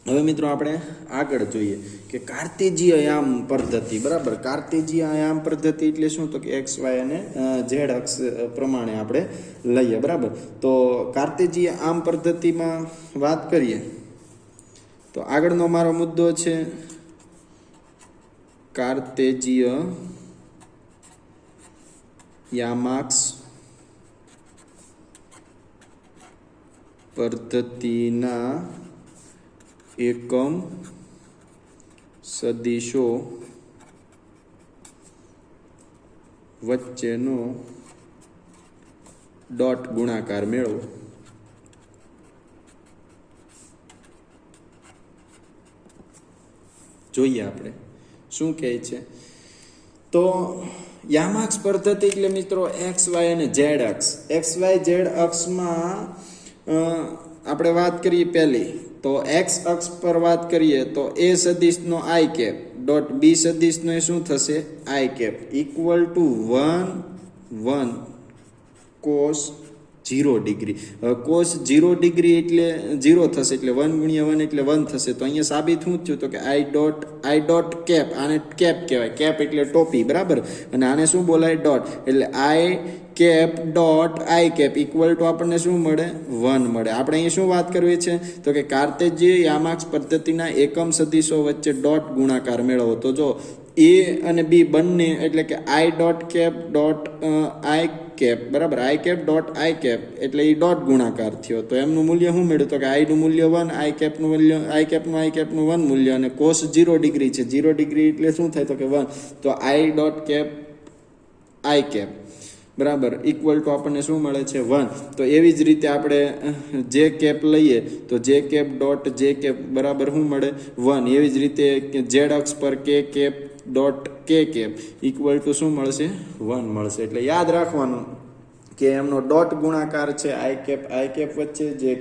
Speaker 1: હવે મિત્રો આપણે આગળ જોઈએ કે કાર્તેજીય આયામ પદ્ધતિ, બરાબર. કાર્તેજીય આયામ પદ્ધતિ એટલે શું તો કે એક્સ વાય અને ઝેડ અક્ષ પ્રમાણે આપણે લઈએ, બરાબર. તો કાર્તેજીય આયામ પદ્ધતિમાં વાત કરીએ તો આગળનો મારો મુદ્દો છે કાર્તેજીય યામાક્ષ પદ્ધતિના એકમ સદિશો વચ્ચેનો ડોટ ગુણાકાર મેળવો. જોઈએ આપણે શું કહે છે. તો યામાક્ષ પદ્ધતિ એટલે મિત્રો એક્સ વાય અને ઝેડ અક્ષ. એક્સ વાય ઝેડ અક્ષમાં આપણે વાત કરીએ પહેલી, તો એક્સ અક્ષ પર વાત કરીએ તો એ સદિશનો આઈ કેપ ડોટ બી સદિશનો એ શું થશે? I cap equal to 1 cos 0 degree. Cos 0 degree એટલે 0 થશે, એટલે 1 ગુણ્યા 1 એટલે 1 થશે. તો અહીંયા સાબિત શું થયું તો કે આઈ ડોટ કેપ, આને કેપ કહેવાય, કેપ એટલે ટોપી, બરાબર, અને આને શું બોલાય? ડોટ, એટલે I cap dot I cap equal to આપણને શું મળે? 1 મળે. આપણે અહીં શું વાત કરવી છે તો કે કાર્તેજીય યામાક્ષ પદ્ધતિના એકમ સદિશો વચ્ચે ડોટ ગુણાકાર મેળવો. તો જો એ અને બી બંને એટલે કે I dot cap dot I cap, બરાબર, I cap dot I cap એટલે એ ડોટ ગુણાકાર થયો. તો એમનું મૂલ્ય શું મળ્યું તો કે આઈનું મૂલ્ય 1, આઈ કેપનું મૂલ્ય આઈ કેપનું 1 મૂલ્ય, અને કોસ 0 ડિગ્રી છે. 0 ડિગ્રી એટલે શું થાય તો કે 1. તો I dot cap I cap, બરાબર, ઇક્વલ ટુ આપણને શું મળે છે? 1. તો એવી જ રીતે આપણે જે કેપ લઈએ તો જે કેપ ડોટ જે કેપ બરાબર શું મળે? 1. એવી જ રીતે ઝેડ અક્ષ પર K cap dot K cap equal to શું મળશે? 1 મળશે. એટલે યાદ રાખવાનું કે એમનો ડોટ ગુણાકાર છે આઈ કેપ વચ્ચે, જે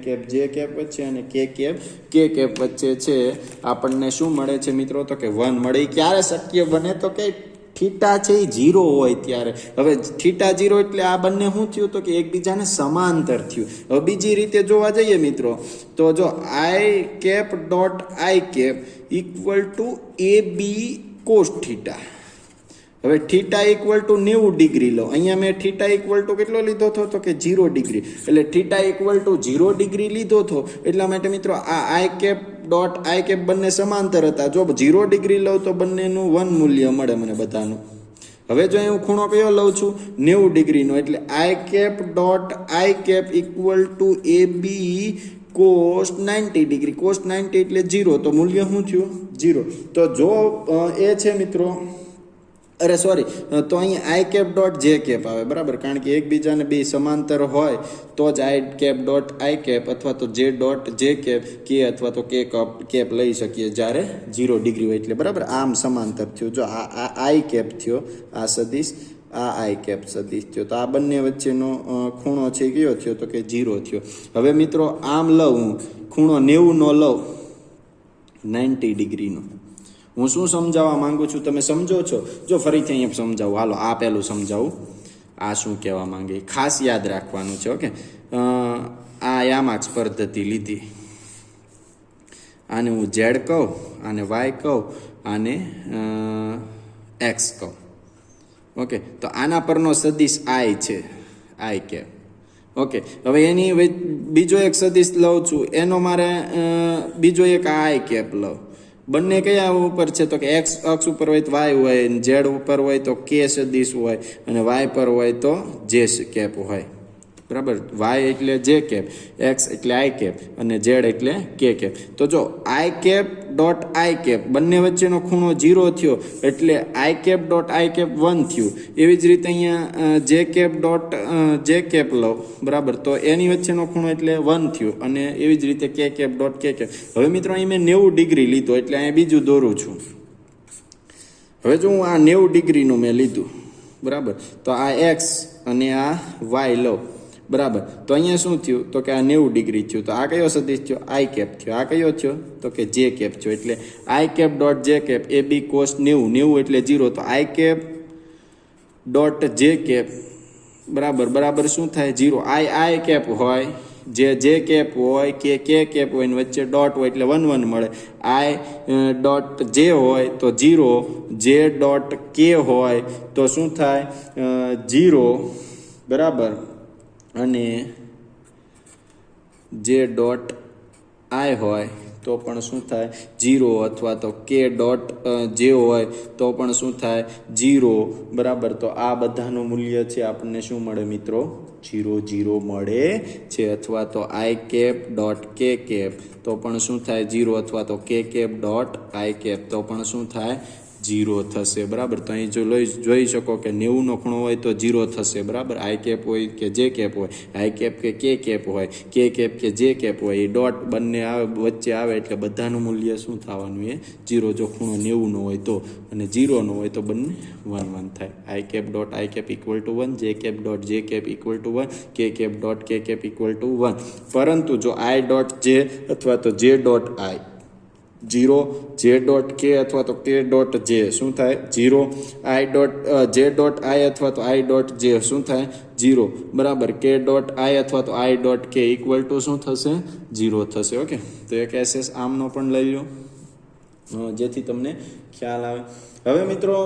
Speaker 1: કેપ વચ્ચે અને કે કેપ વચ્ચે છે. આપણને શું મળે છે મિત્રો તો કે 1 મળે. ક્યારે શક્ય બને તો કે થીટા છે એ 0 હોય ત્યારે. હવે થીટા 0 એટલે આ બંને શું થયું તો કે એકબીજાને સમાંતર થયું. હવે બીજી રીતે જોવા જઈએ મિત્રો તો જો I cap dot I cap equal to A B cos theta. હવે થીટા ઇક્વલ ટુ 90 ડિગ્રી લો. અહીંયા મેં થીટા ઇક્વલ ટુ કેટલો લીધો હતો તો કે 0 ડિગ્રી. એટલે થીટા ઇક્વલ ટુ 0 ડિગ્રી લીધો હતો. એટલા માટે મિત્રો આ I cap dot I cap બંને સમાંતર હતા. જો 0 ડિગ્રી લઉં તો બંનેનું 1 મૂલ્ય મળે મને બધાનું. હવે જો હું ખૂણો કયો લઉં છું 90 ડિગ્રીનો, એટલે I cap dot I cap equal to A B cos 90 degree. Cos 90 એટલે 0, તો મૂલ્ય શું થયું 0. તો જો એ છે મિત્રો, અરે સોરી, તો અહીં I cap dot J cap આવે બરાબર, કારણ કે એકબીજાને બે સમાંતર હોય તો જ I cap dot I cap અથવા તો જે ડોટ જે કેપ કે અથવા તો કે કેપ લઈ શકીએ જ્યારે 0 ડિગ્રી હોય એટલે બરાબર. આમ સમાંતર થયું. જો આ આઈ કેપ થયો, આ સદિશ, આ આઈ કેપ સદિશ થયો, તો આ બંને વચ્ચેનો ખૂણો છે કયો થયો તો કે 0 થયો. હવે મિત્રો આમ લઉં હું ખૂણો 90 નો લઉં 90 ડિગ્રીનો. હું શું સમજાવવા માંગુ છું તમે સમજો છો? જો ફરીથી અહીંયા સમજાવું, હાલો આ પહેલું સમજાવું. આ શું કહેવા માંગે ખાસ યાદ રાખવાનું છે. ઓકે, આ યામાક્સ પદ્ધતિ લીધી. આને હું ઝેડ કહું, આને વાય કહું, આને એક્સ કહું. ઓકે, તો આના પરનો સદિશ આઈ છે, આઈ કેપ. ઓકે, હવે એની બીજો એક સદિશ લઉં છું, એનો મારે બીજો એક આઈ કેપ લઉં. બંને કયા ઉપર છે તો કે એક્સ અક્ષ ઉપર હોય તો વાય હોય, ઝેડ ઉપર હોય તો કે સદિશ હોય, અને વાય પર હોય તો જે કેપ હોય બરાબર. વાય એટલે જે કેપ, એક્સ એટલે આઈ કેપ, અને ઝેડ એટલે કે કેપ. તો જો I cap dot I cap બંને વચ્ચેનો ખૂણો 0 થયો એટલે I cap dot I cap 1 થયું. એવી જ રીતે અહીંયા J cap dot J cap લો બરાબર, તો એની વચ્ચેનો ખૂણો એટલે 1 થયું, અને એવી જ રીતે કે કેપ ડોટ કે કેપ. હવે મિત્રો અહીં મેં 90 ડિગ્રી લીધો એટલે અહીંયા બીજું દોરું છું. હવે જો હું આ 90 ડિગ્રીનું મેં લીધું બરાબર, તો આ એક્સ અને આ વાય લો બરાબર, તો અહીંયા શું થયું તો કે આ 90 ડિગ્રી થયું. તો આ કયો સદિશ થયો? આઈ કેપ થયો. આ કયો થયો તો કે જે કેપ થયો. એટલે I cap dot J cap A B cos 90 એટલે 0. તો I cap dot J cap બરાબર બરાબર શું થાય 0. આઈ કેપ હોય, જે કેપ હોય, કે કેપ હોય ને વચ્ચે ડોટ હોય એટલે 1 1 મળે. આઈ ડોટ જે હોય તો 0, જે ડોટ કે હોય તો શું થાય 0 બરાબર, અને જે ડોટ આઈ હોય તો પણ શું થાય 0, અથવા તો કે ડોટ જે હોય તો પણ શું થાય 0 બરાબર. તો આ બધાનું મૂલ્ય છે આપણને શું મળે મિત્રો 0 0 મળે છે. અથવા તો I cap dot K cap તો પણ શું થાય 0, અથવા તો K cap dot I cap તો પણ શું થાય 0 થશે બરાબર. તો અહીં જો જોઈ શકો કે 90 નો ખૂણો હોય તો 0 થશે બરાબર. આઈ કેપ હોય કે જે કેપ હોય, આઈ કેપ કે કેપ હોય, કે કેપ કે જે કેપ હોય, એ ડોટ બંને આવે વચ્ચે આવે એટલે બધાનું મૂલ્ય શું થવાનું એ 0. જો ખૂણો 90 નો હોય તો, અને 0 નો હોય તો બંને 1 1 થાય. I cap dot I cap equal to 1, J cap dot J cap equal to 1, K cap dot K cap equal to 1. પરંતુ જો આઈ ડોટ જે અથવા તો જે ડોટ આઈ 0, જે ડોટ કે અથવા તો કે ડોટ જે શું થાય 0, આઈ ડોટ જે ડોટ આઈ અથવા તો આઈ ડોટ જે શું થાય 0 બરાબર. કે ડોટ આઈ અથવા તો આઈ ડોટ કે ઇક્વલ ટુ શું થશે 0 થશે. ઓકે, તો એક એસએસ આમનો પણ લઈ લો જેથી તમને ખ્યાલ આવે. હવે મિત્રો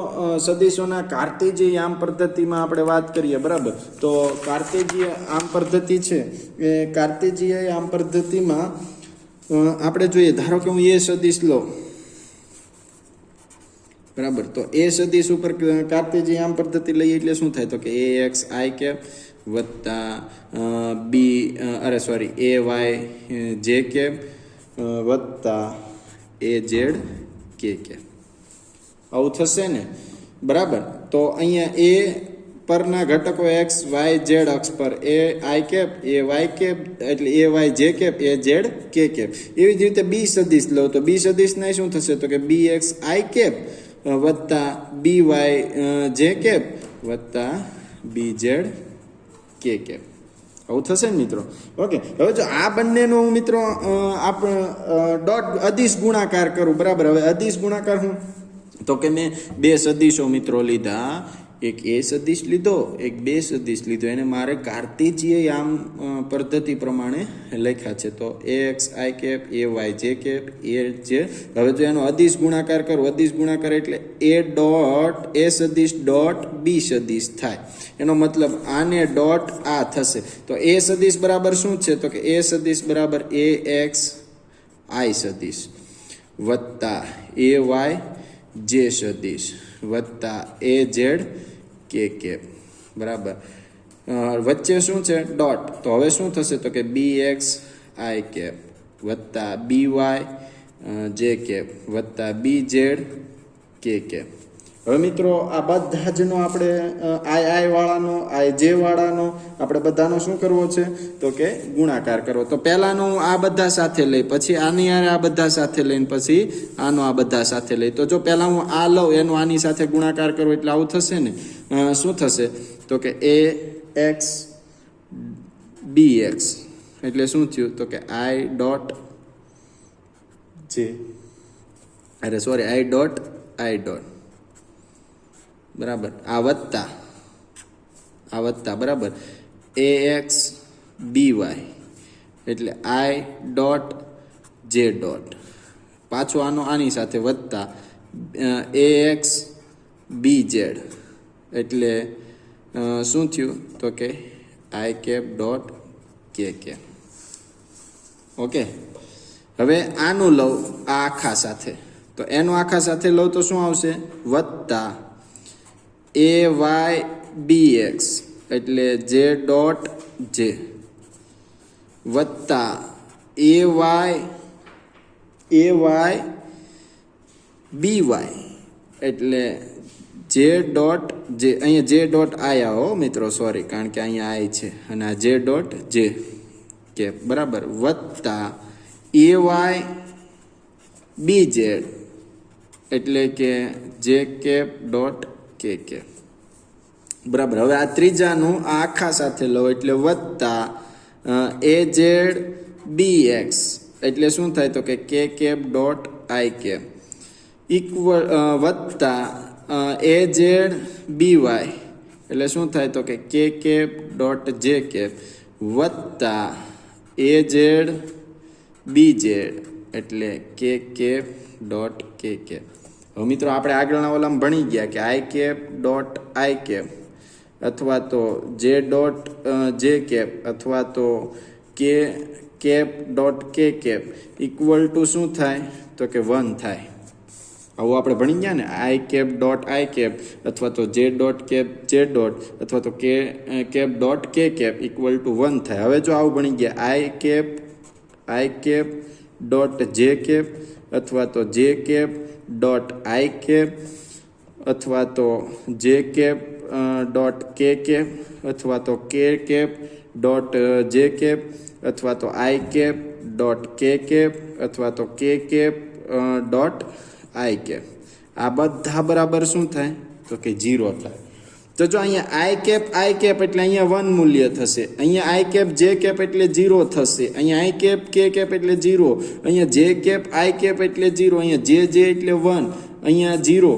Speaker 1: સદિશોના કાર્ટેજીય આમ પદ્ધતિમાં આપણે વાત કરીએ બરાબર. તો કાર્ટેજીય આમ પદ્ધતિ છે એ કાર્ટેજીય આમ પદ્ધતિમાં આપણે જોઈએ, ધારો કે હું એ સદિશ લઉં બરાબર, તો એ સદિશ ઉપર કાર્ટેજીય આમ પદ્ધતિ લઈએ એટલે શું થાય તો કે એ એક્સ આઈ કેપ વત્તા બી એ વાય જે કેપ વત્તા એ ઝેડ કે કેપ આવું થશે ને બરાબર. તો અહીંયા એ પરના ઘટકો એક્સ વાય ઝેડ અક્ષ પર એ આઈ કેપ એ વાય કેપ એટલે એ વાય જે કેપ એ ઝેડ કે કેપ. એવી જ રીતે બી સદિશ લો તો બી સદિશને શું થશે તો કે બી એક્સ આઈ કેપ વત્તા બી વાય જે કેપ વત્તા બી ઝેડ કે કેપ આવું થશે ને મિત્રો. ઓકે, હવે જો આ બંનેનો મિત્રો આપણે ડોટ અદિશ ગુણાકાર કરું બરાબર. હવે અદિશ ગુણાકાર હું તો કે મેં બે સદિશો મિત્રો લીધા એક એ સદિશ લીધો, એક બે સદિશ લીધો, એને મારે કાર્ટેશિયન યામ પદ્ધતિ પ્રમાણે લખ્યા છે. તો ax i cap, ay j cap, aj. હવે જો એનો અદિશ ગુણાકાર કરું, અદિશ ગુણાકાર એટલે a ડોટ a સદિશ ડોટ b સદિશ થાય. એનો મતલબ આને ડોટ આ થશે. તો a સદિશ બરાબર શું છે? તો કે a સદિશ બરાબર ax i સદિશ વત્તા ay j સદિશ વત્તા az કે કેપ બરાબર. વચ્ચે શું છે? ડોટ. તો હવે શું થશે? તો કે bx i કેપ વત્તા by j કેપ વત્તા bz કે કેપ. હવે મિત્રો આ બધા જનો આપણે આઈ વાળાનો, આઈ જે વાળાનો આપણે બધાનો શું કરવો છે? તો કે ગુણાકાર કરવો. તો પહેલાનું આ બધા સાથે લઈ, પછી આની યારે આ બધા સાથે લઈને, પછી આનો આ બધા સાથે લઈ. તો જો પહેલા હું આ લઉં, એનો આની સાથે ગુણાકાર કરવો એટલે આવું થશે ને. શું થશે? તો કે ax bx એટલે શું થયું? તો કે i ડોટ જે i ડોટ બરાબર. આ વત્તા બરાબર ax by એટલે i ડોટ જે ડોટ, પાછું આનો આની સાથે વત્તા ax bz એટલે શું થયું? તો કે i cap dot K cap. Okay, હવે આનું લઉં આ આખા સાથે, તો એનું આખા સાથે લઉં તો શું આવશે? વત્તા ay bx એટલે j ડોટ j વત્તા ay by એટલે j ડોટ j. અહીંયા j ડોટ આયા હો મિત્રો, સોરી, કારણ કે અહીંયા આઈ છે, અને આ j ડોટ j કેપ બરાબર વત્તા ay bz એટલે કે j cap dot K cap બરાબર. હવે આ ત્રીજાનું આ આખા સાથે લો એટલે વત્તા az bx એટલે શું થાય? તો કે K cap dot I cap equal વત્તા az by એટલે શું થાય? તો K cap dot J cap વત્તા az bz એટલે કેપ ડોટ કે કેપ. હવે મિત્રો આપણે આગળના ઓલામાં ભણી ગયા કે I cap dot I cap અથવા તો જે ડોટ જે કેપ અથવા તો K cap dot K cap equal to શું થાય? તો કે 1 થાય. આવું આપણે ભણી ગયા ને. I cap dot I cap અથવા તો J dot cap J dot અથવા તો cap dot K cap equal to 1 થાય. હવે જો આવું ભણી ગયા I cap dot J cap અથવા તો જે કેપ ડોટ આઈ કેપ અથવા તો જે કેપ ડોટ કે કેપ અથવા તો K cap dot J cap અથવા તો I cap dot K cap અથવા તો K cap dot I cap. આ બધા બરાબર શું થાય? તો કે 0 થાય. તો જો અહીંયા આઈ કેપ એટલે અહીંયા 1 મૂલ્ય થશે, અહીંયા આઈ કેપ જે કેપ એટલે 0 થશે, અહીંયા આઈ કેપ કે કેપ એટલે 0, અહીંયા જે કેપ આઈ કેપ એટલે 0, અહીંયા જે એટલે 1, અહીંયા 0,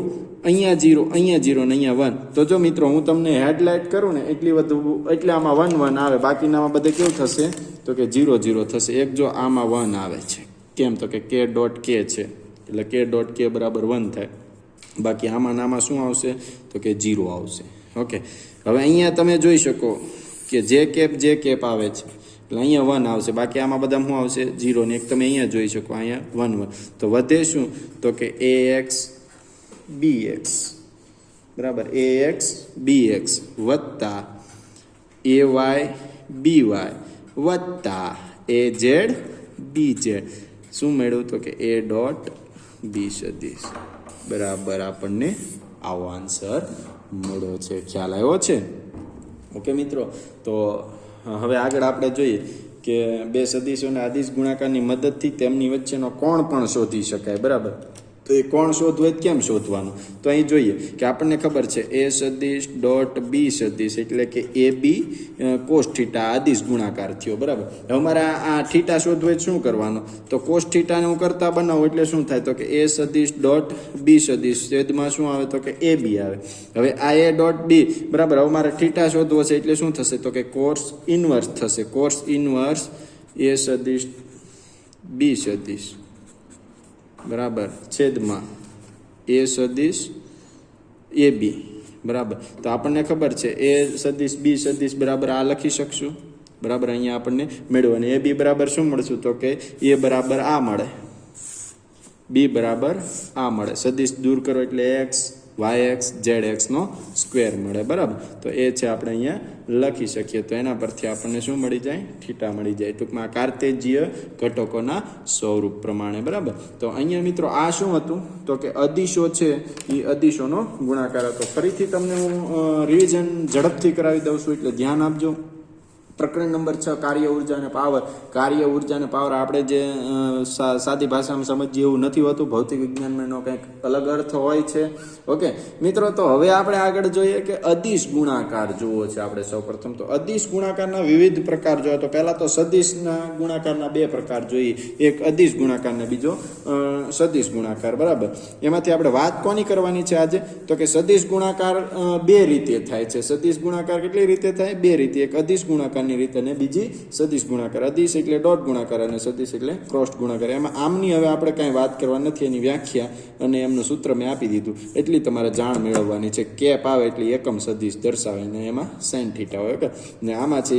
Speaker 1: અહીંયા 0, અહીંયા 0 ને અહીંયા 1. તો જો મિત્રો હું તમને હેડલાઇટ કરું ને એટલે આમાં 1 1 આવે, બાકીનામાં બધે કેવું થશે? તો કે 0 0 થશે. એક જો આમાં 1 આવે છે, કેમ? તો કે ડોટ કે છે એટલે કે ડોટ કે બરાબર 1 થાય. બાકી આમાં શું આવશે? તો કે 0 આવશે. ઓકે, હવે અહીંયા તમે જોઈ શકો કે જે કેપ આવે છે એટલે અહીંયા 1 આવશે, બાકી આમાં બધા શું આવશે? 0 ને એક તમે અહીંયા જોઈ શકો અહીંયા 1 1. તો વધે શું? તો કે ax bx બરાબર ax bx વત્તા ay by વત્તા az bz. શું મેળવ્યું? તો કે a ડોટ બી સદિશ બરાબર આપણને આવો આન્સર મળ્યો છે. ખ્યાલ આવ્યો છે? ઓકે મિત્રો, તો હવે આગળ આપણે જોઈએ કે બે સદિશોના આદિશ ગુણાકારની મદદથી તેમની વચ્ચેનો કોણ પણ શોધી શકાય. બરાબર, તો એ કોણ શોધવું કેમ શોધવાનું? તો અહીં જોઈએ કે આપણને ખબર છે એ સદિશ ડોટ બી સદિશ એટલે કે એ બી કોસ થીટા અદિશ ગુણાકાર થયો, બરાબર. હવે અમારે આ થીટા શોધવું શું કરવાનું? તો કોસ થીટાને હું કરતા બનાવું એટલે શું થાય? તો કે એ સદિશ ડોટ બી સદિશ છેદમાં શું આવે? તો કે એ બી આવે. હવે આ એ ડોટ બી, બરાબર. હવે મારે થીટા શોધવો છે એટલે શું થશે? તો કે કોસ ઇનવર્સ થશે. કોસ ઇનવર્સ એ સદિશ બી સદિશ, બરાબર, છેદમાં એ સદિશ એ બી, બરાબર. તો આપણને ખબર છે એ સદિશ બી સદિશ બરાબર આ લખી શકશું, બરાબર. અહીંયા આપણને મેળવવાનું એ બી બરાબર શું મળશું? તો કે એ બરાબર આ મળે, બી બરાબર આ મળે. સદિશ દૂર કરો એટલે એક્સ વાય એક્સ ઝેડ એક્સનો સ્ક્વેર મળે, બરાબર. તો એ છે આપણે અહીંયા લખી શકીએ. તો એના પરથી આપણને શું મળી જાય? થીટા મળી જાય. ટૂંકમાં કાર્તેજીય ઘટકોના સ્વરૂપ પ્રમાણે, બરાબર. તો અહીંયા મિત્રો આ શું હતું? તો કે અદિશો છે એ અદિશોનો ગુણાકાર હતો. ફરીથી તમને હું રિવિઝન ઝડપથી કરાવી દઉં છું એટલે ધ્યાન આપજો. પ્રકરણ નંબર 6 કાર્ય ઉર્જા અને પાવર. કાર્ય ઉર્જા અને પાવર આપણે જે સાદી ભાષામાં સમજીએ એવું નથી હોતું. ભૌતિક વિજ્ઞાનમાં એનો કંઈક અલગ અર્થ હોય છે. ઓકે મિત્રો, તો હવે આપણે આગળ જોઈએ કે અદિશ ગુણાકાર જોવો છે આપણે સૌપ્રથમ. તો અદિશ ગુણાકારના વિવિધ પ્રકાર જોઈએ તો પહેલા તો સદિશના ગુણાકારના બે પ્રકાર જોઈએ. એક અદિશ ગુણાકાર ને બીજો સદિશ ગુણાકાર, બરાબર. એમાંથી આપણે વાત કોની કરવાની છે આજે? તો કે સદિશ ગુણાકાર બે રીતે થાય છે. સદિશ ગુણાકાર કેટલી રીતે થાય? બે રીતે. એક અદિશ ગુણાકાર રીતે અને બીજી સદિશ ગુણાકાર. અદિશ એટલે ડોટ ગુણાકાર અને સદિશ એટલે ક્રોસ ગુણાકાર. એમાં આમની હવે આપણે કાંઈ વાત કરવા નથી. એની વ્યાખ્યા અને એમનું સૂત્ર મેં આપી દીધું. એટલી તમારે જાણ મેળવવાની છે. કેપ આવે એટલે એકમ સદિશ દર્શાવે ને એમાં સાઇન થીટા હોય, ઓકે. ને આમાં છે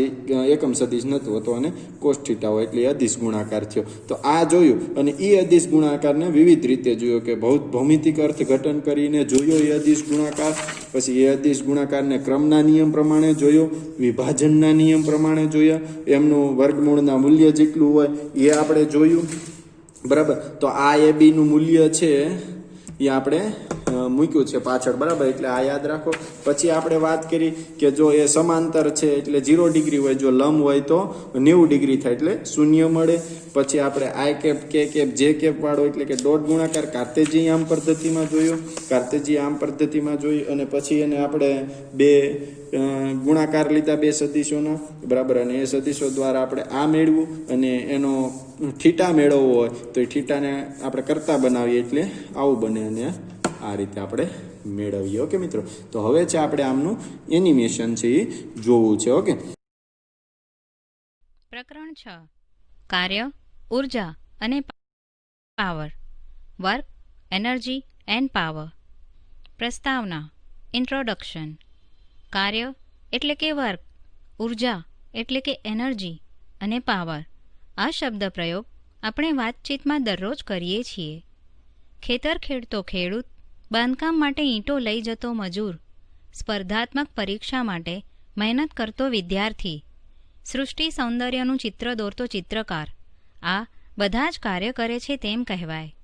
Speaker 1: એકમ સદિશ નહોતું હતું અને કોસ થીટા હોય એટલે અદિશ ગુણાકાર થયો. તો આ જોયું અને એ અદિશ ગુણાકારને વિવિધ રીતે જોયો કે ભૌમિતિક અર્થઘટન કરીને જોયો એ અદિશ ગુણાકાર. પછી એ અદિશ ગુણાકારને ક્રમના નિયમ પ્રમાણે જોયો, વિભાજનના નિયમ પ્રમાણે જોયા, એમનું વર્ગમૂળના મૂલ્ય જેટલું હોય એ આપણે જોયું, બરાબર. તો આ એ બી નું મૂલ્ય છે એ આપણે મૂક્યું છે પાછળ, બરાબર. એટલે આ યાદ રાખો. પછી આપણે વાત કરી કે જો એ સમાંતર છે એટલે 0 ડિગ્રી હોય, જો લંબ હોય તો 90 ડિગ્રી થાય એટલે શૂન્ય મળે. પછી આપણે I cap K cap J cap વાળો એટલે કે ડોટ ગુણાકાર કાર્તેજી આમ પદ્ધતિમાં જોયો, કાર્તેજી આમ પદ્ધતિમાં જોયું. અને પછી એને આપણે બે ગુણાકાર લીધા બે સદિશોના, બરાબર. અને એ સદિશો દ્વારા આપણે આ મેળવું અને એનો થીટા મેળવવો હોય તો એ થીટાને આપણે કરતા બનાવીએ એટલે આવું બને અને આ રીતે આપણે મેળવીએ. ઓકે મિત્રો, તો હવે છે આપણે આમનું એનિમેશન છે એ જોવું છે. ઓકે.
Speaker 2: પ્રકરણ 6 કાર્ય ઉર્જા અને power. Work, energy end power. પ્રસ્તાવના. ઇન્ટ્રોડક્શન. કાર્ય એટલે કે વર્ક, ઉર્જા એટલે કે એનર્જી અને પાવર. આ શબ્દ પ્રયોગ આપણે વાતચીતમાં દરરોજ કરીએ છીએ. ખેતર ખેડતો ખેડૂત, બાંધકામ માટે ઈંટો લઈ જતો મજૂર, સ્પર્ધાત્મક પરીક્ષા માટે મહેનત કરતો વિદ્યાર્થી, સૃષ્ટિ સૌંદર્યનું ચિત્ર દોરતો ચિત્રકાર, આ બધા જ કાર્ય કરે છે તેમ કહેવાય.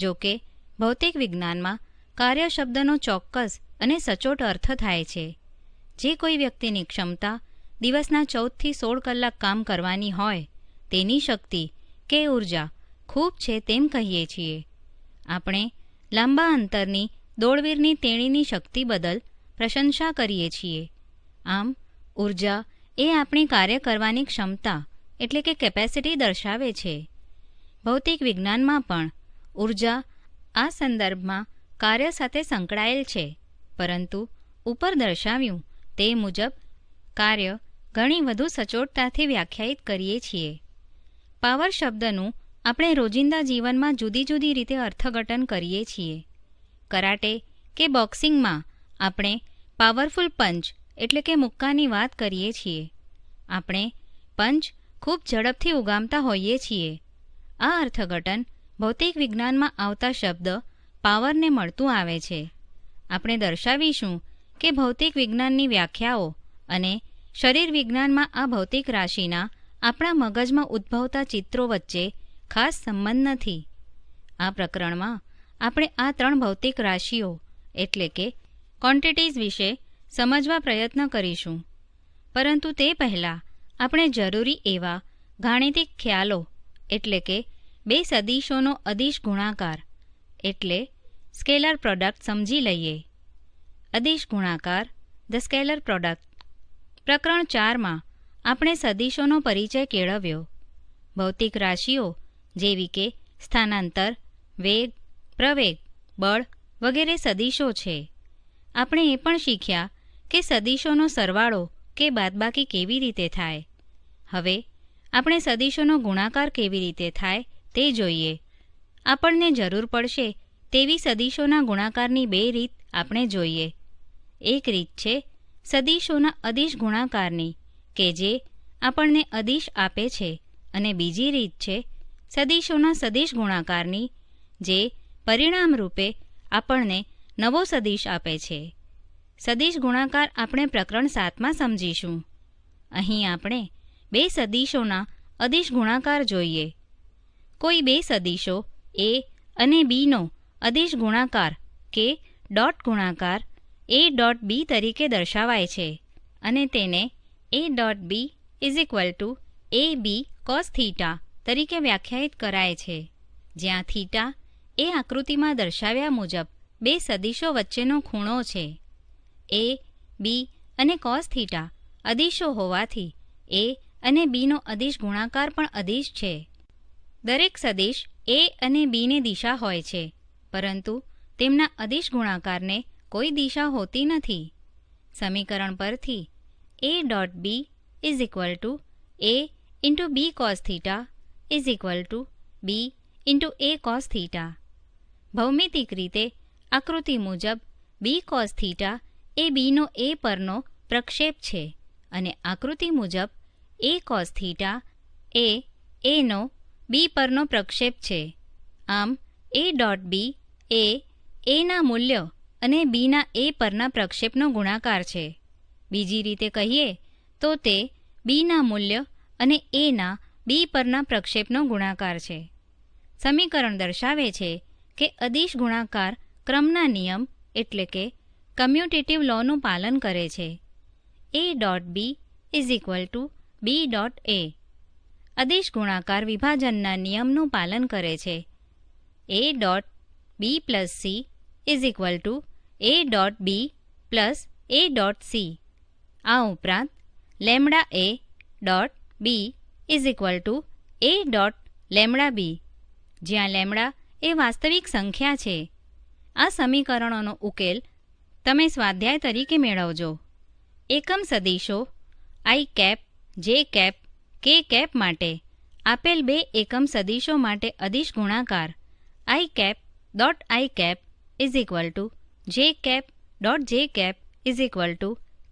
Speaker 2: જો કે ભૌતિક વિજ્ઞાનમાં કાર્ય શબ્દનો ચોક્કસ અને સચોટ અર્થ થાય છે. જે કોઈ વ્યક્તિની ક્ષમતા દિવસના 14 થી 16 કલાક કામ કરવાની હોય તેની શક્તિ કે ઉર્જા ખૂબ છે તેમ કહીએ છીએ. આપણે લાંબા અંતરની દોડવીરની તેણીની શક્તિ બદલ પ્રશંસા કરીએ છીએ. આમ ઉર્જા એ આપણી કાર્ય કરવાની ક્ષમતા એટલે કે કેપેસિટી દર્શાવે છે. ભૌતિક વિજ્ઞાનમાં પણ ઉર્જા આ સંદર્ભમાં કાર્ય સાથે સંકળાયેલ છે, પરંતુ ઉપર દર્શાવ્યું તે મુજબ કાર્ય ઘણી વધુ સચોટતાથી વ્યાખ્યાયિત કરીએ છીએ. પાવર શબ્દનું આપણે રોજિંદા જીવનમાં જુદી જુદી રીતે અર્થઘટન કરીએ છીએ. કરાટે કે બોક્સિંગમાં આપણે પાવરફુલ પંચ એટલે કે મુક્કાની વાત કરીએ છીએ. આપણે પંચ ખૂબ ઝડપથી ઉગામતા હોઈએ છીએ. આ અર્થઘટન ભૌતિક વિજ્ઞાનમાં આવતા શબ્દ પાવરને મળતું આવે છે. આપણે દર્શાવીશું કે ભૌતિક વિજ્ઞાનની વ્યાખ્યાઓ અને શરીર વિજ્ઞાનમાં આ ભૌતિક રાશિના આપણા મગજમાં ઉદ્ભવતા ચિત્રો વચ્ચે ખાસ સંબંધ નથી. આ પ્રકરણમાં આપણે આ 3 ભૌતિક રાશિઓ એટલે કે ક્વોન્ટિટીઝ વિશે સમજવા પ્રયત્ન કરીશું. પરંતુ તે પહેલાં આપણે જરૂરી એવા ગાણિતિક ખ્યાલો એટલે કે બે સદિશોનો અદિશ ગુણાકાર એટલે સ્કેલર પ્રોડક્ટ સમજી લઈએ. અદિશ ગુણાકાર, ધ સ્કેલર પ્રોડક્ટ. પ્રકરણ 4માં આપણે સદિશોનો પરિચય કેળવ્યો. ભૌતિક રાશિઓ જેવી કે સ્થાનાંતર, વેગ, પ્રવેગ, બળ વગેરે સદિશો છે. આપણે એ પણ શીખ્યા કે સદિશોનો સરવાળો કે બાદબાકી કેવી રીતે થાય. હવે આપણે સદિશોનો ગુણાકાર કેવી રીતે થાય તે જોઈએ. આપણને જરૂર પડશે તેવી સદિશોના ગુણાકારની 2 રીત આપણે જોઈએ. એક રીત છે સદિશોના અદિશ ગુણાકારની કે જે આપણને અદિશ આપે છે, અને બીજી રીત છે સદિશોના સદિશ ગુણાકારની જે પરિણામ રૂપે આપણને નવો સદિશ આપે છે. સદિશ ગુણાકાર આપણે પ્રકરણ 7માં સમજીશું. અહીં આપણે 2 સદિશોના અદિશ ગુણાકાર જોઈએ. કોઈ 2 સદિશો A અને Bનો અદિશ ગુણાકાર કે ડોટ ગુણાકાર A ડોટ B તરીકે દર્શાવાય છે, અને તેને A dot B AB cos theta તરીકે વ્યાખ્યાયિત કરાય છે, જ્યાં થીટા એ આકૃતિમાં દર્શાવ્યા મુજબ 2 સદિશો વચ્ચેનો ખૂણો છે. A, B અને cos થીટા અદિશો હોવાથી A અને Bનો અદિશ ગુણાકાર પણ અદિશ છે. દરેક સદિશ A અને Bને દિશા હોય છે, પરંતુ તેમના અદિશ ગુણાકારને કોઈ દિશા હોતી નથી. સમીકરણ પરથી A dot B A into B cos theta B into A cos theta. ભૌમિતિક રીતે આકૃતિ મુજબ B cos થીટા એ Bનો A પરનો પ્રક્ષેપ છે, અને આકૃતિ મુજબ A cos થીટા એ Aનો B પરનો પ્રક્ષેપ છે. આમ A ડોટ B એ Aના મૂલ્ય અને Bના A પરના પ્રક્ષેપનો ગુણાકાર છે. બીજી રીતે કહીએ તો તે Bના મૂલ્ય અને Aના B પરના પ્રક્ષેપનો ગુણાકાર છે. સમીકરણ દર્શાવે છે કે અદિશ ગુણાકાર ક્રમના નિયમ એટલે કે કમ્યુટેટિવ લોનું પાલન કરે છે. A dot B B dot A અદિશ ગુણાકાર વિભાજનના નિયમનું પાલન કરે છે. A dot B plus C A dot B plus A dot C. આ ઉપરાંત lambda A dot B A dot lambda B, જ્યાં લેમ્ડા એ વાસ્તવિક સંખ્યા છે. આ સમીકરણોનો ઉકેલ તમે સ્વાધ્યાય તરીકે મેળવજો. એકમ સદિશો I cap, J cap, K cap માટે આપેલ 2 એકમ સદિશો માટે અદિશ ગુણાકાર I cap dot I cap J cap dot J cap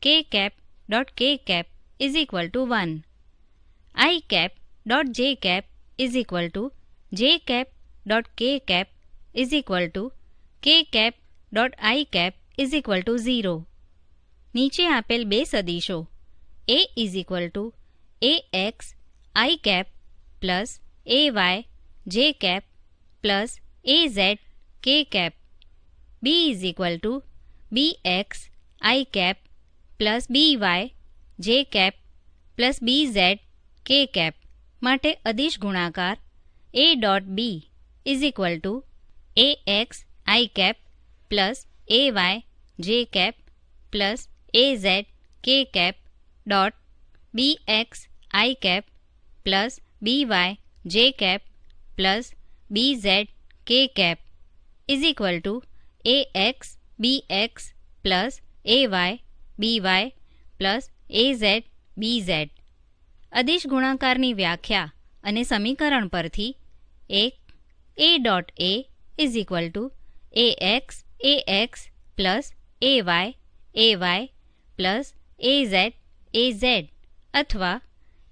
Speaker 2: K cap dot K cap 1. I cap dot J cap J cap dot K cap K cap dot I cap 0. નીચે આપેલ 2 સદિશો AX I cap plus AY J cap plus AZ K cap, BX I cap plus BY J cap plus BZ K cap માટે અદિશ ગુણાકાર A dot B AX I cap plus AY J cap plus AZ K cap dot BX I cap plus BY J cap plus BZ K cap AX BX plus AY BY plus AZ BZ. અદિશ ગુણાકારની વ્યાખ્યા અને સમીકરણ પરથી 1. A dot A AX plus AY plus AZ અથવા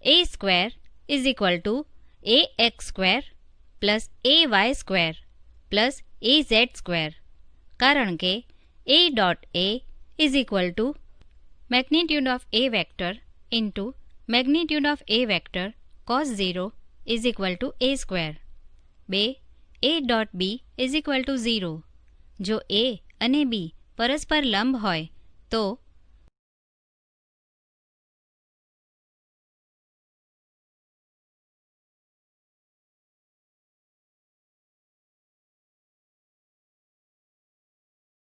Speaker 2: A square AX square plus AY square plus AZ square, કારણ કે A dot A magnitude of A vector into magnitude of A vector cos 0 A square. 2. A dot B 0. જો A અને B પરસ્પર લંબ હોય તો